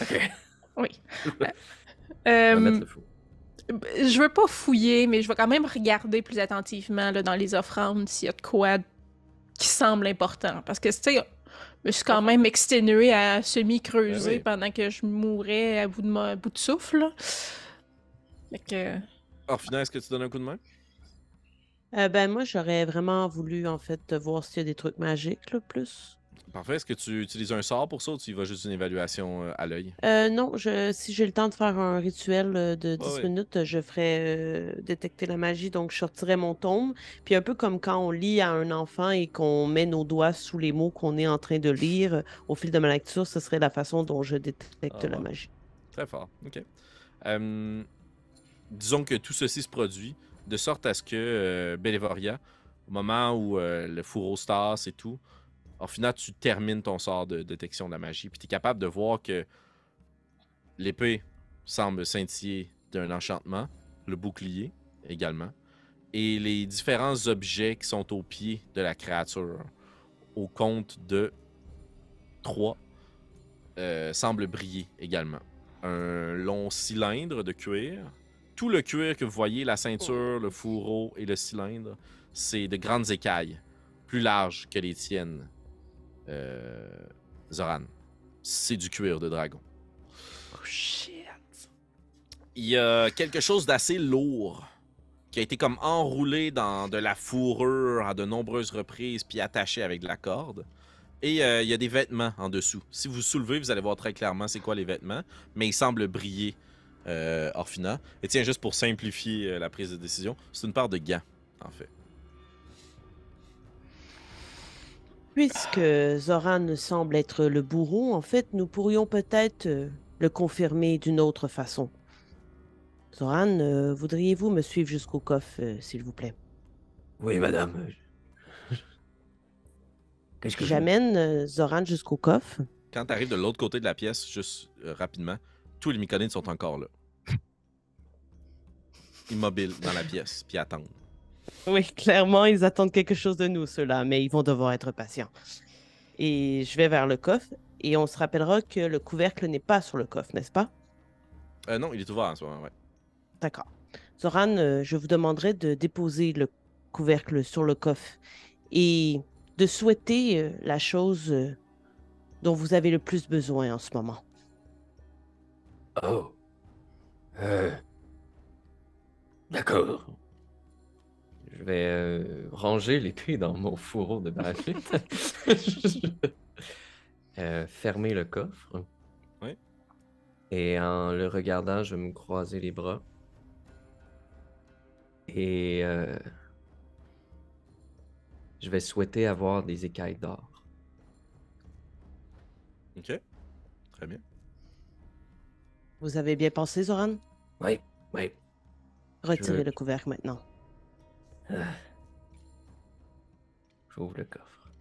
Ok. Oui. On va mettre le fou. Je veux pas fouiller, mais je vais quand même regarder plus attentivement là, dans les offrandes s'il y a de quoi qui semble important. Parce que, tu sais, je me suis quand même exténuée à semi-creuser Ben oui. pendant que je mourais à bout de souffle. Là. Fait que... Orphina, est-ce que tu donnes un coup de main? Ben moi, j'aurais vraiment voulu, en fait, voir s'il y a des trucs magiques, là, plus. Parfait. Est-ce que tu utilises un sort pour ça ou tu y vas juste une évaluation à l'œil? Non, si j'ai le temps de faire un rituel de 10 ouais. minutes, je ferais détecter la magie, donc je sortirais mon tome. Puis un peu comme quand on lit à un enfant et qu'on met nos doigts sous les mots qu'on est en train de lire, au fil de ma lecture, ce serait la façon dont je détecte la ouais. magie. Très fort. OK. Disons que tout ceci se produit de sorte à ce que Bélévoria, au moment où le fourreau se tasse et tout, au final, tu termines ton sort de détection de la magie. Puis tu es capable de voir que l'épée semble scintiller d'un enchantement, le bouclier également, et les différents objets qui sont au pied de la créature, au compte de 3, semblent briller également. Un long cylindre de cuir. Tout le cuir que vous voyez, la ceinture, le fourreau et le cylindre, c'est de grandes écailles, plus larges que les tiennes, Zoran. C'est du cuir de dragon. Oh shit! Il y a quelque chose d'assez lourd qui a été comme enroulé dans de la fourrure à de nombreuses reprises puis attaché avec de la corde. Et il y a des vêtements en dessous. Si vous soulevez, vous allez voir très clairement c'est quoi les vêtements, mais ils semblent briller, Orphina. Et tiens, juste pour simplifier la prise de décision, c'est une paire de gants, en fait. Puisque Zoran semble être le bourreau, en fait, nous pourrions peut-être le confirmer d'une autre façon. Zoran, voudriez-vous me suivre jusqu'au coffre, s'il vous plaît? Oui, madame. Qu'est-ce que je... J'amène Zoran jusqu'au coffre. Quand tu arrives de l'autre côté de la pièce, juste rapidement, tous les myconides sont encore là. Immobiles dans la pièce, puis attendent. Oui, clairement, ils attendent quelque chose de nous, ceux-là, mais ils vont devoir être patients. Et je vais vers le coffre, et on se rappellera que le couvercle n'est pas sur le coffre, n'est-ce pas? Non, il est ouvert en ce moment, ouais. D'accord. Zoran, je vous demanderai de déposer le couvercle sur le coffre et de souhaiter la chose dont vous avez le plus besoin en ce moment. Oh. D'accord. Je vais ranger l'épée dans mon fourreau de Bahamut. Fermer le coffre. Oui. Et en le regardant, je vais me croiser les bras. Et je vais souhaiter avoir des écailles d'or. OK. Très bien. Vous avez bien pensé, Zoran? Oui, oui. Retirez le couvercle maintenant. J'ouvre le coffre.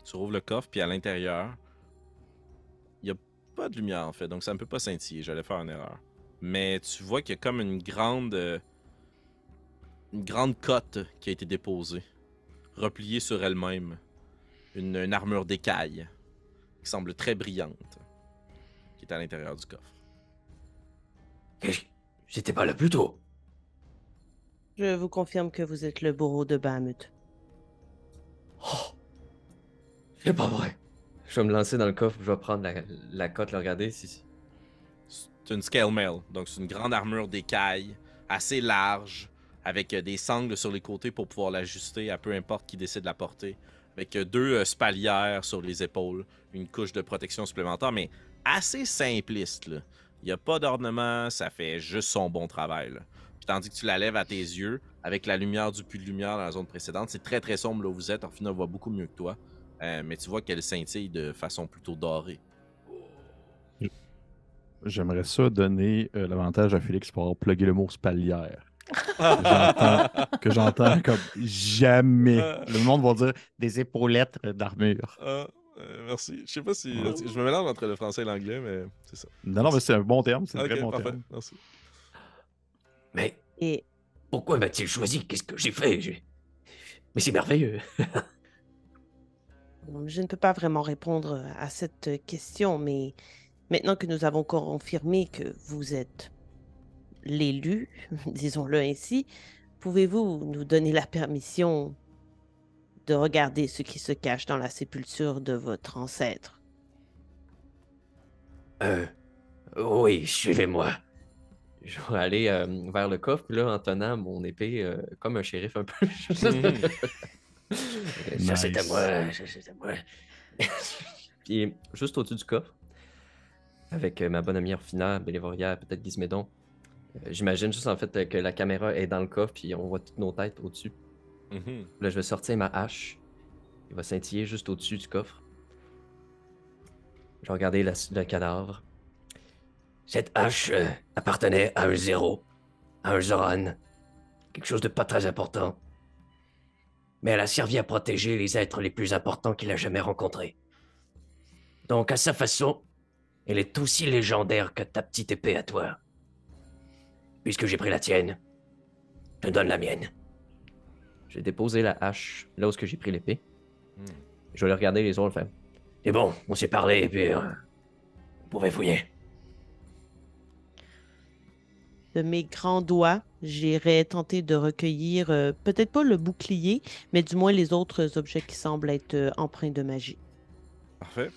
Tu rouvres le coffre, puis à l'intérieur, il n'y a pas de lumière, en fait, donc ça ne peut pas scintiller. J'allais faire une erreur. Mais tu vois qu'il y a comme une grande cotte qui a été déposée, repliée sur elle-même. Une armure d'écaille qui semble très brillante, qui est à l'intérieur du coffre. J'étais pas là plus tôt. Je vous confirme que vous êtes le bourreau de Bahamut. Oh. C'est pas vrai. Je vais me lancer dans le coffre, je vais prendre la cote, le regarder. C'est une scale mail, donc c'est une grande armure d'écaille, assez large, avec des sangles sur les côtés pour pouvoir l'ajuster à peu importe qui décide de la porter. avec 2 spalières sur les épaules, une couche de protection supplémentaire, mais assez simpliste. Là. Il n'y a pas d'ornement, ça fait juste son bon travail. Là. Puis tandis que tu la lèves à tes yeux, avec la lumière du puits de lumière dans la zone précédente, c'est très très sombre là où vous êtes. Orphina voit beaucoup mieux que toi, mais tu vois qu'elle scintille de façon plutôt dorée. J'aimerais ça donner l'avantage à Félix pour avoir plugué le mot spalière. Que j'entends comme jamais. Le monde va dire des épaulettes d'armure. Merci. Je sais pas si. Je me mélange entre le français et l'anglais, mais c'est ça. Non, mais c'est un bon terme. C'est un très bon parfait. terme. Merci. Mais Et pourquoi m'a-t-il choisi? Qu'est-ce que j'ai fait? Mais c'est merveilleux. je ne peux pas vraiment répondre à cette question, mais maintenant que nous avons confirmé que vous êtes l'élu, disons-le ainsi, pouvez-vous nous donner la permission de regarder ce qui se cache dans la sépulture de votre ancêtre? Oui, suivez-moi. Je vais aller vers le coffre, puis là, en tenant mon épée comme un shérif un peu. Ça, c'est à Nice. moi. Ça, c'est à moi. Puis juste au-dessus du coffre, avec ma bonne amie Orphina, Bélévoria, peut-être Gizmédon, j'imagine juste en fait que la caméra est dans le coffre, puis on voit toutes nos têtes au-dessus. Là, je vais sortir ma hache. Il va scintiller juste au-dessus du coffre. Je vais regarder le cadavre. Cette hache appartenait à un zéro, à un Zoran. Quelque chose de pas très important. Mais elle a servi à protéger les êtres les plus importants qu'il a jamais rencontrés. Donc, à sa façon, elle est aussi légendaire que ta petite épée à toi. Puisque j'ai pris la tienne, je te donne la mienne. J'ai déposé la hache là où j'ai pris l'épée. Je vais le regarder les autres, faire. C'est bon, on s'est parlé, et puis vous pouvez fouiller. De mes grands doigts, j'irai tenter de recueillir, peut-être pas le bouclier, mais du moins les autres objets qui semblent être empreints de magie. Parfait.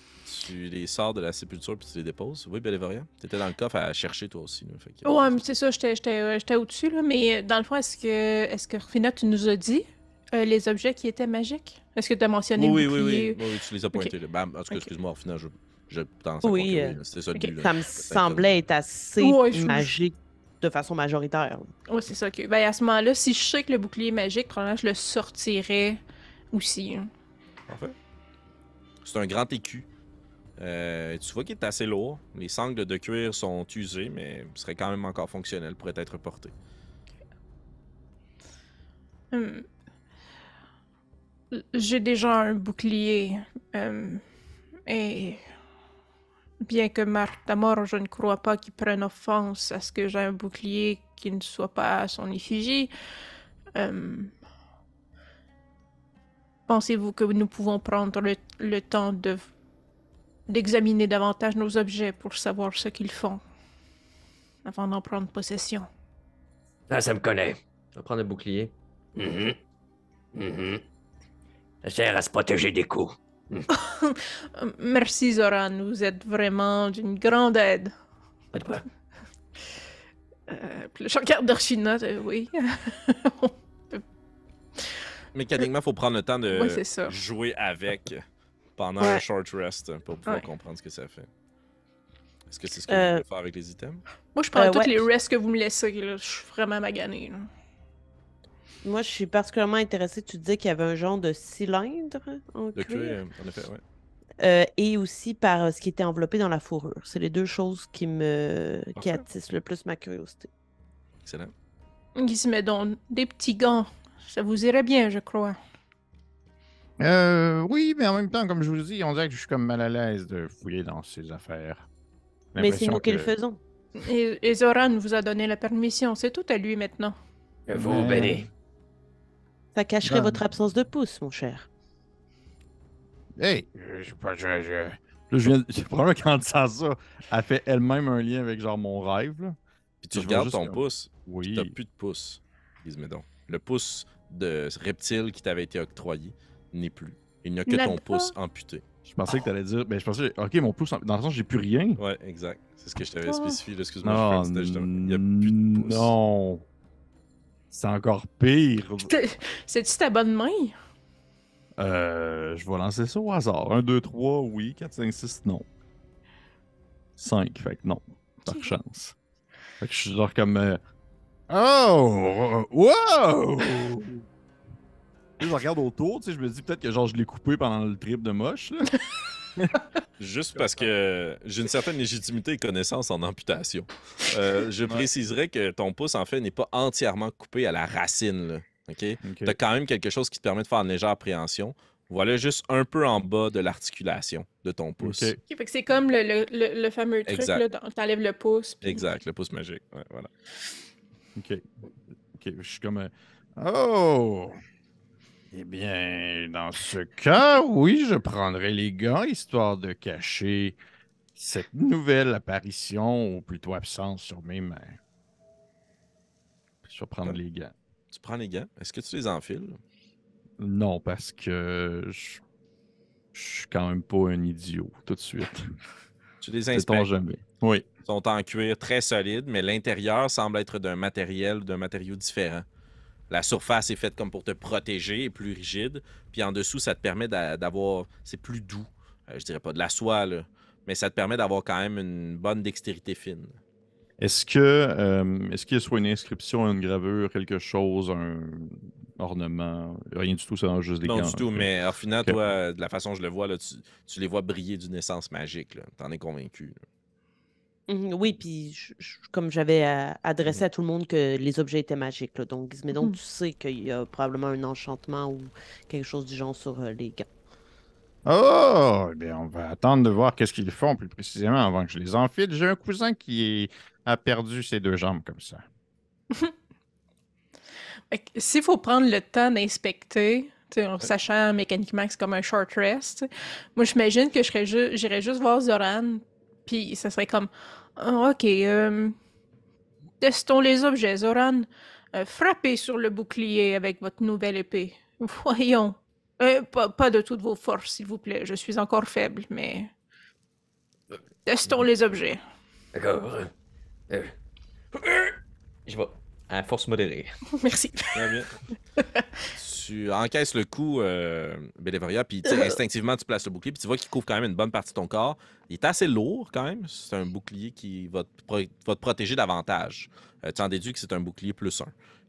Tu les sors de la sépulture puis tu les déposes. Oui, Bélévoria? T'étais dans le coffre à chercher toi aussi. Là, fait que... Ouais, mais c'est ça, j'étais au-dessus, là. Mais dans le fond, est-ce que Rufina, tu nous as dit les objets qui étaient magiques? Est-ce que tu as mentionné Oui, le bouclier? oui, tu les as pointés. Ok. Là. Ben, en tout cas, Ok. excuse-moi, Orphina, je pense à Oui, confirmer, là. C'était ça le ok. but. Là. Ça me semblait être assez Ouais, je- magique de façon majoritaire. Ouais, c'est ça. Ok. Ben, à ce moment-là, si je sais que le bouclier est magique, probablement je le sortirais aussi. Hein. Parfait. C'est un grand écu. Tu vois qu'il est assez lourd. Les sangles de cuir sont usées, mais serait quand même encore fonctionnel, pourrait être porté. J'ai déjà un bouclier. Et bien que Marthe mort, je ne crois pas qu'il prenne offense à ce que j'ai un bouclier qui ne soit pas à son effigie. Pensez-vous que nous pouvons prendre le temps d'examiner davantage nos objets pour savoir ce qu'ils font avant d'en prendre possession? Ça me connaît. Je vais prendre le bouclier. Ça sert à se protéger des coups. Merci Zoran, vous êtes vraiment d'une grande aide. Pas de quoi. Puis je regarde Dorchina, oui. Mécaniquement, il faut prendre le temps de Ouais, c'est ça. jouer avec pendant Ouais. un short rest pour pouvoir Ouais. comprendre ce que ça fait. Est-ce que c'est ce que vous voulez faire avec les items? Moi, je prends tous ouais. les rests que vous me laissez, là. Je suis vraiment maganée, là. Moi, je suis particulièrement intéressée. Tu disais qu'il y avait un genre de cylindre en Le cuir. cuir, en effet, ouais. Et aussi par ce qui était enveloppé dans la fourrure. C'est les deux choses qui Parfait. attissent le plus ma curiosité. Excellent. Qui se met donc des petits gants. Ça vous irait bien, je crois. Oui, mais en même temps, comme je vous dis, on dirait que je suis comme mal à l'aise de fouiller dans ces affaires. J'ai Mais c'est l'impression nous qui le que- faisons. Et Zoran vous a donné la permission. C'est tout à lui maintenant. Vous, Benny. Ça cacherait Non. votre absence de pouce, mon cher. Hey, Là, je viens... Probablement qu'en disant ça, elle fait elle-même un lien avec genre mon rêve. Là. Puis tu Je vois regardes juste ton comme- pouce, Oui. t'as plus de pouce, Gizmédon. Le pouce de reptile qui t'avait été octroyé n'est plus. Il n'y a que ton D'accord. pouce amputé. Je pensais que tu allais dire. Ben, je pensais, ok, mon pouce, dans le sens, j'ai plus rien. Ouais, exact. C'est ce que je t'avais Oh. spécifié. là. Excuse-moi, Non, je fais il n'y a plus de pouce. non. C'est encore pire. C'est-tu ta bonne main? Je vais lancer ça au hasard. 1, 2, 3, oui. 4, 5, 6, non. 5, fait que non. Par chance. Fait que je suis genre comme... Oh! Wow! Je regarde autour, tu sais, je me dis peut-être que genre je l'ai coupé pendant le trip de moche, là. Juste parce que j'ai une certaine légitimité et connaissance en amputation. Je préciserais que ton pouce, en fait, n'est pas entièrement coupé à la racine, là. OK? T'as quand même quelque chose qui te permet de faire une légère appréhension. Voilà, juste un peu en bas de l'articulation de ton pouce. Ok. Ok, fait que c'est comme le fameux truc, Exact. là, t'enlèves le pouce. Puis... Exact, le pouce magique. Ouais, voilà. Ok. Ok, je suis comme... Oh! Eh bien, dans ce cas, oui, je prendrai les gants, histoire de cacher cette nouvelle apparition, ou plutôt absence sur mes mains. Je vais prendre les gants. Tu prends les gants. Est-ce que tu les enfiles? Non, parce que je suis quand même pas un idiot, tout de suite. Tu les Sait-on inspectes. jamais. Oui. Ils sont en cuir très solide, mais l'intérieur semble être d'un matériau différent. La surface est faite comme pour te protéger, est plus rigide. Puis en dessous, ça te permet d'avoir... C'est plus doux. Je dirais pas de la soie, là. Mais ça te permet d'avoir quand même une bonne dextérité fine. Est-ce qu'il y a soit une inscription, une gravure, quelque chose, un ornement? Rien du tout, c'est juste des Non, gants. du tout. Ok. Mais au final, Ok. toi, de la façon dont je le vois, là, tu les vois briller d'une essence magique. Là. T'en es convaincu. Là. Oui, puis comme j'avais adressé à tout le monde que les objets étaient magiques, là, donc Gizmédon, tu sais qu'il y a probablement un enchantement ou quelque chose du genre sur les gants. Oh, eh bien, on va attendre de voir qu'est-ce qu'ils font plus précisément avant que je les enfile. J'ai un cousin qui a perdu ses 2 jambes comme ça. Fait que s'il faut prendre le temps d'inspecter, tu sais, en sachant mécaniquement que c'est comme un short rest, moi j'imagine que j'irais juste voir Zoran, puis ça serait comme ah, ok, testons les objets, Zoran. Frappez sur le bouclier avec votre nouvelle épée. Voyons. Pas de toutes vos forces, s'il vous plaît. Je suis encore faible, mais. Testons les objets. D'accord. Je vais. À force modérée. Merci. Très bien. Tu encaisses le coup, Bélévoria, puis tu sais, instinctivement, tu places le bouclier, puis tu vois qu'il couvre quand même une bonne partie de ton corps. Il est assez lourd quand même. C'est un bouclier qui va te protéger davantage. Tu en déduis que c'est un bouclier plus 1.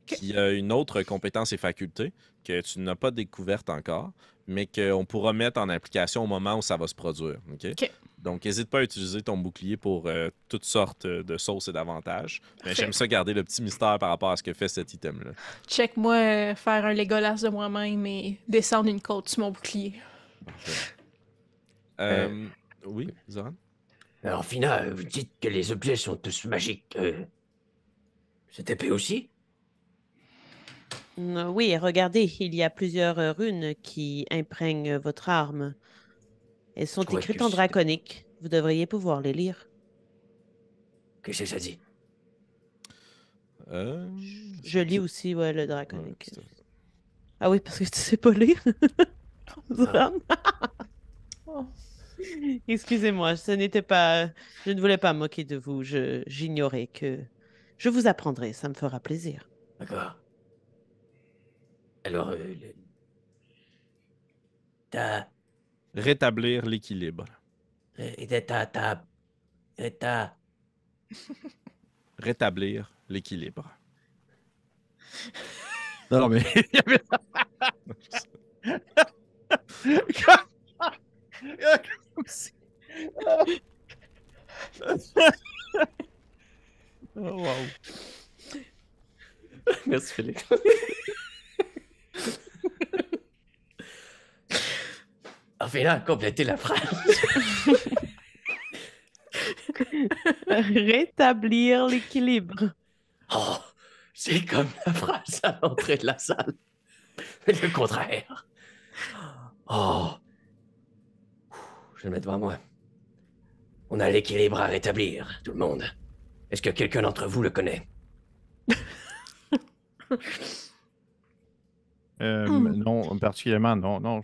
Qui a une autre compétence et faculté que tu n'as pas découverte encore, mais qu'on pourra mettre en application au moment où ça va se produire. OK? Donc, n'hésite pas à utiliser ton bouclier pour toutes sortes de sauces et d'avantages. Mais j'aime ça garder le petit mystère par rapport à ce que fait cet item-là. Check-moi faire un Legolas de moi-même et descendre une côte sur mon bouclier. Oui, Zoran? Alors, Fina, vous dites que les objets sont tous magiques. Cette épée aussi? Oui, regardez, il y a plusieurs runes qui imprègnent votre arme. Elles sont Je crois écrites que en c'est- draconique. Vous devriez pouvoir les lire. Qu'est-ce que ça dit? Je lis aussi, ouais, le draconique. Ouais, Ah oui, parce que tu sais pas lire. Zoran? Excusez-moi, ce n'était pas... Je ne voulais pas moquer de vous. J'ignorais que... Je vous apprendrai, ça me fera plaisir. D'accord. Alors, t'as... Rétablir l'équilibre. T'as... Rétablir l'équilibre. Non, mais... Oh, wow. Merci, Félix. Fina, complétez la phrase. Rétablir l'équilibre. Oh, c'est comme la phrase à l'entrée de la salle. Le contraire. Oh. Je vais le mettre devant moi. On a l'équilibre à rétablir, tout le monde. Est-ce que quelqu'un d'entre vous le connaît? Non, particulièrement, non, non.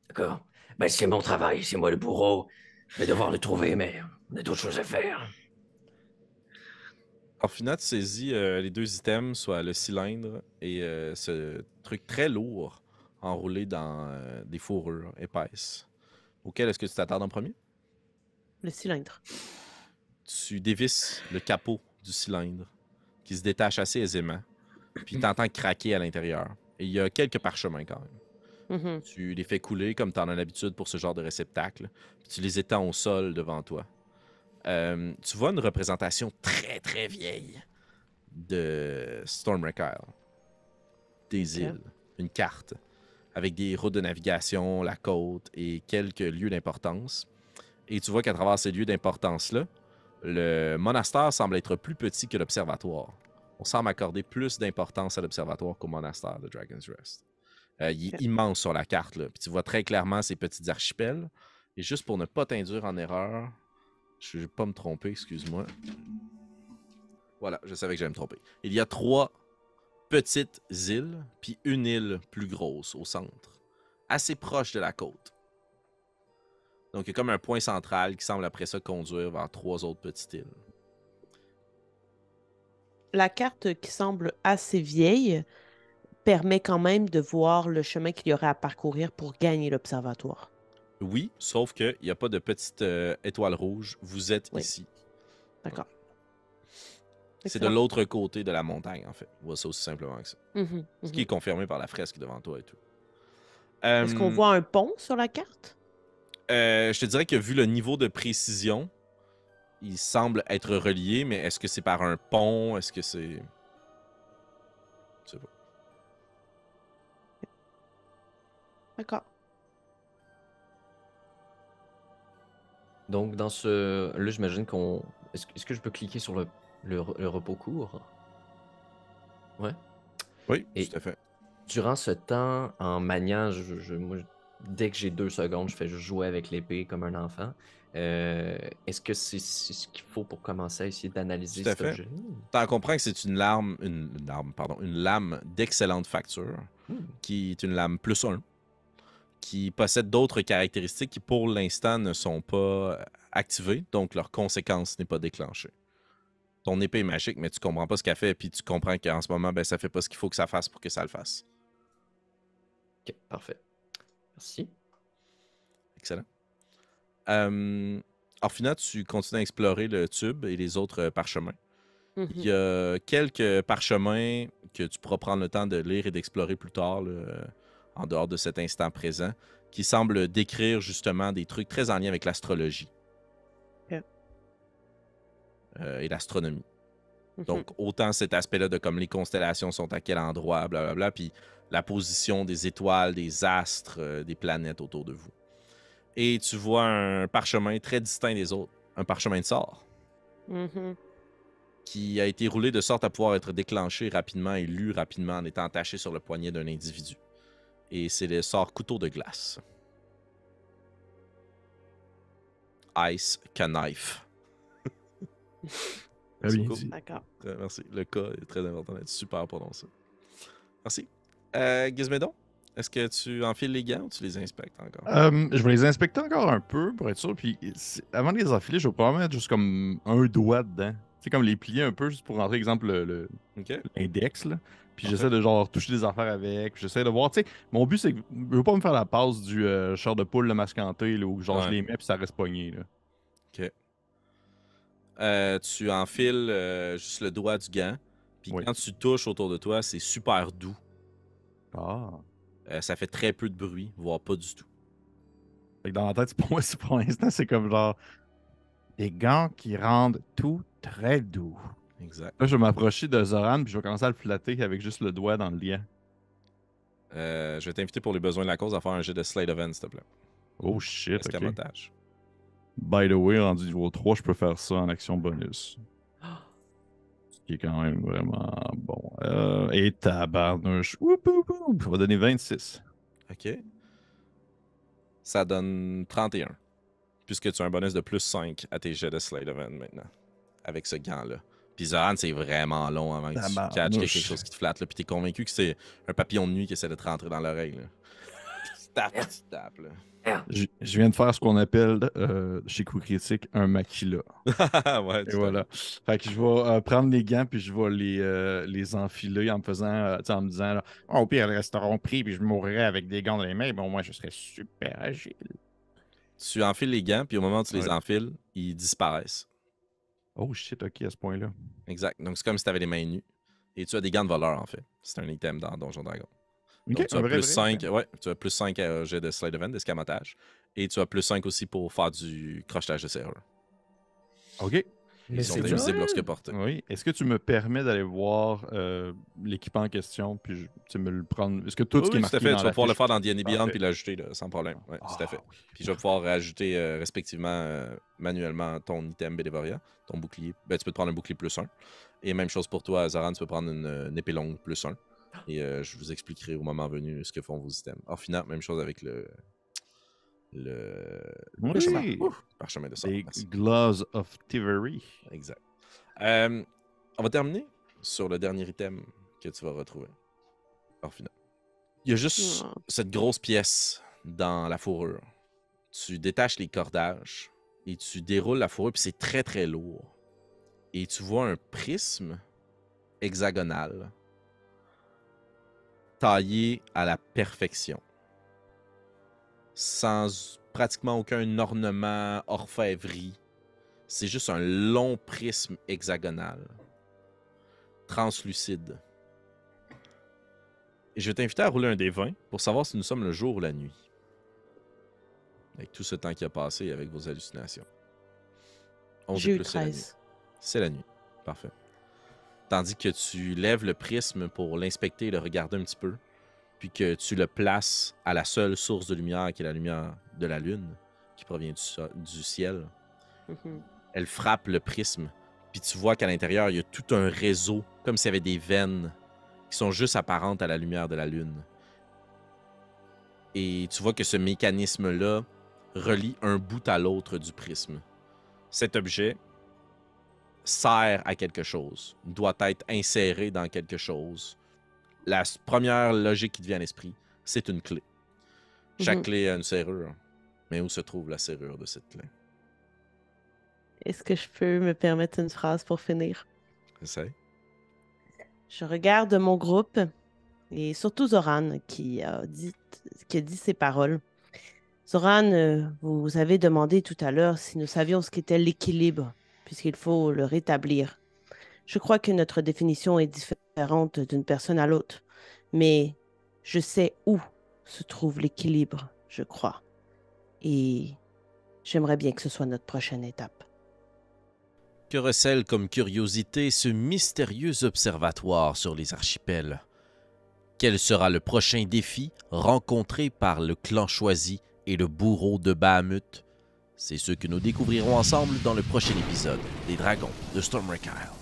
D'accord. Ben, c'est mon travail, c'est moi le bourreau. Je vais devoir le trouver, mais on a d'autres choses à faire. Alors, finalement, tu saisis les 2 items, soit le cylindre et ce truc très lourd enroulés dans des fourrures épaisses. Auquel est-ce que tu t'attardes en premier? Le cylindre. Tu dévisses le capot du cylindre qui se détache assez aisément, puis t'entends craquer à l'intérieur. Et il y a quelques parchemins quand même. Mhm. Tu les fais couler comme tu en as l'habitude pour ce genre de réceptacle, puis tu les étends au sol devant toi. Tu vois une représentation très très vieille de Stormwreck Isle. Des îles, une carte, avec des routes de navigation, la côte et quelques lieux d'importance. Et tu vois qu'à travers ces lieux d'importance-là, le monastère semble être plus petit que l'observatoire. On semble accorder plus d'importance à l'observatoire qu'au monastère de Dragon's Rest. Il est immense sur la carte, là. Puis tu vois très clairement ces petites archipels. Et juste pour ne pas t'induire en erreur, je ne vais pas me tromper, excuse-moi. Voilà, je savais que j'allais me tromper. Il y a 3 petites îles, puis une île plus grosse au centre, assez proche de la côte. Donc, il y a comme un point central qui semble après ça conduire vers 3 autres petites îles. La carte qui semble assez vieille permet quand même de voir le chemin qu'il y aurait à parcourir pour gagner l'observatoire. Oui, sauf qu'il n'y a pas de petite étoile rouge. Vous êtes ici. D'accord. C'est de l'autre côté de la montagne, en fait. On voit ça aussi simplement que ça. Mhm, Ce qui est confirmé par la fresque devant toi et tout. Est-ce qu'on voit un pont sur la carte? Je te dirais que vu le niveau de précision, il semble être relié, mais est-ce que c'est par un pont? Est-ce que c'est... Je sais pas. D'accord. Donc, dans ce... Là, j'imagine qu'on... Est-ce que je peux cliquer sur le repos court? Ouais. Oui, Et tout à fait. durant ce temps, en maniant, moi, dès que j'ai 2 secondes, je fais juste jouer avec l'épée comme un enfant. Est-ce que c'est ce qu'il faut pour commencer à essayer d'analyser Tout à cet fait. objet? T'en comprends que c'est une lame d'excellente facture, qui est une lame +1, qui possède d'autres caractéristiques qui, pour l'instant, ne sont pas activées, donc leur conséquence n'est pas déclenchée. Ton épée est magique, mais tu comprends pas ce qu'elle fait, puis tu comprends qu'en ce moment, ben, ça fait pas ce qu'il faut que ça fasse pour que ça le fasse. Ok, parfait. Merci. Excellent. Orphina, tu continues à explorer le tube et les autres parchemins. Il y a quelques parchemins que tu pourras prendre le temps de lire et d'explorer plus tard, là, en dehors de cet instant présent, qui semblent décrire justement des trucs très en lien avec l'astrologie. Okay. Et l'astronomie. Donc, autant cet aspect-là de comme les constellations sont à quel endroit, blablabla, puis la position des étoiles, des astres, des planètes autour de vous. Et tu vois un parchemin très distinct des autres, un parchemin de sort, qui a été roulé de sorte à pouvoir être déclenché rapidement et lu rapidement en étant attaché sur le poignet d'un individu. Et c'est le sort couteau de glace. Ice Knife. Très bien Cool. dit. D'accord. Merci. Le cas est très important d'être super prononcé. Merci. Gizmédon, est-ce que tu enfiles les gants ou tu les inspectes encore? Je vais les inspecter encore un peu pour être sûr. Puis avant de les enfiler, je vais probablement mettre juste comme un doigt dedans. Tu sais, comme les plier un peu juste pour rentrer, exemple, l'index. Là. Puis j'essaie de genre toucher des affaires avec. J'essaie de voir. Tu sais, mon but, c'est que je veux pas me faire la passe du char de poule, le mascanté, là, où genre je les mets puis ça reste pogné. Là. Ok. Tu enfiles juste le doigt du gant. Puis quand tu touches autour de toi, c'est super doux. Ah. Ça fait très peu de bruit, voire pas du tout. Fait que dans la tête, pour moi, pour l'instant, c'est comme genre des gants qui rendent tout très doux. Exact. Là, je vais m'approcher de Zoran puis je vais commencer à le flatter avec juste le doigt dans le lien. Je vais t'inviter pour les besoins de la cause à faire un jet de Slate of Hand, s'il te plaît. Oh shit, ok. Escamotage. By the way, rendu niveau 3, je peux faire ça en action bonus. Ce qui est quand même vraiment bon. Et tabarnouche. Ça va donner 26. OK. Ça donne 31. Puisque tu as un bonus de plus 5 à tes jets de Slate of Hand maintenant. Avec ce gant-là. Puis Zoran, c'est vraiment long avant que tu catches quelque chose qui te flatte. Là. Puis t'es convaincu que c'est un papillon de nuit qui essaie de te rentrer dans l'oreille. Puis tu tapes, là. Je viens de faire ce qu'on appelle chez Coup Critique un maquila. Ouais, Et voilà. Fait que je vais prendre les gants puis je vais les enfiler en me faisant, en me disant là, oh, au pire, elles resteront pris puis je mourrai avec des gants dans les mains. Bon, moi, je serais super agile. Tu enfiles les gants, puis au moment où tu les enfiles, ils disparaissent. Oh shit, ok, à ce point-là. Exact. Donc, c'est comme si tu avais les mains nues. Et tu as des gants de voleur, en fait. C'est un item dans Donjon Dragon. Donc, tu as plus 5, tu as plus 5 à jet de slide event, d'escamotage. Et tu as plus 5 aussi pour faire du crochetage de serrure. OK. Ils sont dénuisibles lorsque portés. Oui. Est-ce que tu me permets d'aller voir l'équipement en question, puis me le prendre? Est-ce que tout ce qui est marqué tout à fait. dans Tu vas pouvoir le fiche... faire dans D&D Beyond puis l'ajouter sans problème. Oui, tout à fait. Oui. Puis je vais pouvoir ajouter respectivement manuellement ton item Bélévoria, ton bouclier. Ben, tu peux te prendre un bouclier plus 1. Et même chose pour toi, Zoran, tu peux prendre une épée longue plus 1. Et je vous expliquerai au moment venu ce que font vos items. Orphina, même chose avec le parchemin de sang. Les Gloves of Thievery. Exact. On va terminer sur le dernier item que tu vas retrouver. Orphina. Il y a juste cette grosse pièce dans la fourrure. Tu détaches les cordages et tu déroules la fourrure, puis c'est très très lourd. Et tu vois un prisme hexagonal taillé à la perfection. Sans pratiquement aucun ornement, orfèvrerie. C'est juste un long prisme hexagonal. Translucide. Et je vais t'inviter à rouler un des 20 pour savoir si nous sommes le jour ou la nuit. Avec tout ce temps qui a passé avec vos hallucinations. 11 J'ai et eu plus, c'est la nuit. 13. C'est la nuit. Parfait. Tandis que tu lèves le prisme pour l'inspecter et le regarder un petit peu, puis que tu le places à la seule source de lumière qui est la lumière de la lune, qui provient du ciel. Elle frappe le prisme, puis tu vois qu'à l'intérieur, il y a tout un réseau, comme s'il y avait des veines qui sont juste apparentes à la lumière de la lune. Et tu vois que ce mécanisme-là relie un bout à l'autre du prisme. Cet objet sert à quelque chose, doit être inséré dans quelque chose. La première logique qui te vient à l'esprit, c'est une clé. Chaque clé a une serrure. Mais où se trouve la serrure de cette clé? Est-ce que je peux me permettre une phrase pour finir? Essaye. Je regarde mon groupe et surtout Zoran qui a dit ces paroles. Zoran, vous avez demandé tout à l'heure si nous savions ce qu'était l'équilibre, puisqu'il faut le rétablir. Je crois que notre définition est différente d'une personne à l'autre, mais je sais où se trouve l'équilibre, je crois. Et j'aimerais bien que ce soit notre prochaine étape. Que recèle comme curiosité ce mystérieux observatoire sur les archipels? Quel sera le prochain défi rencontré par le clan choisi et le bourreau de Bahamut? C'est ce que nous découvrirons ensemble dans le prochain épisode des Dragons de Stormwreck Isle.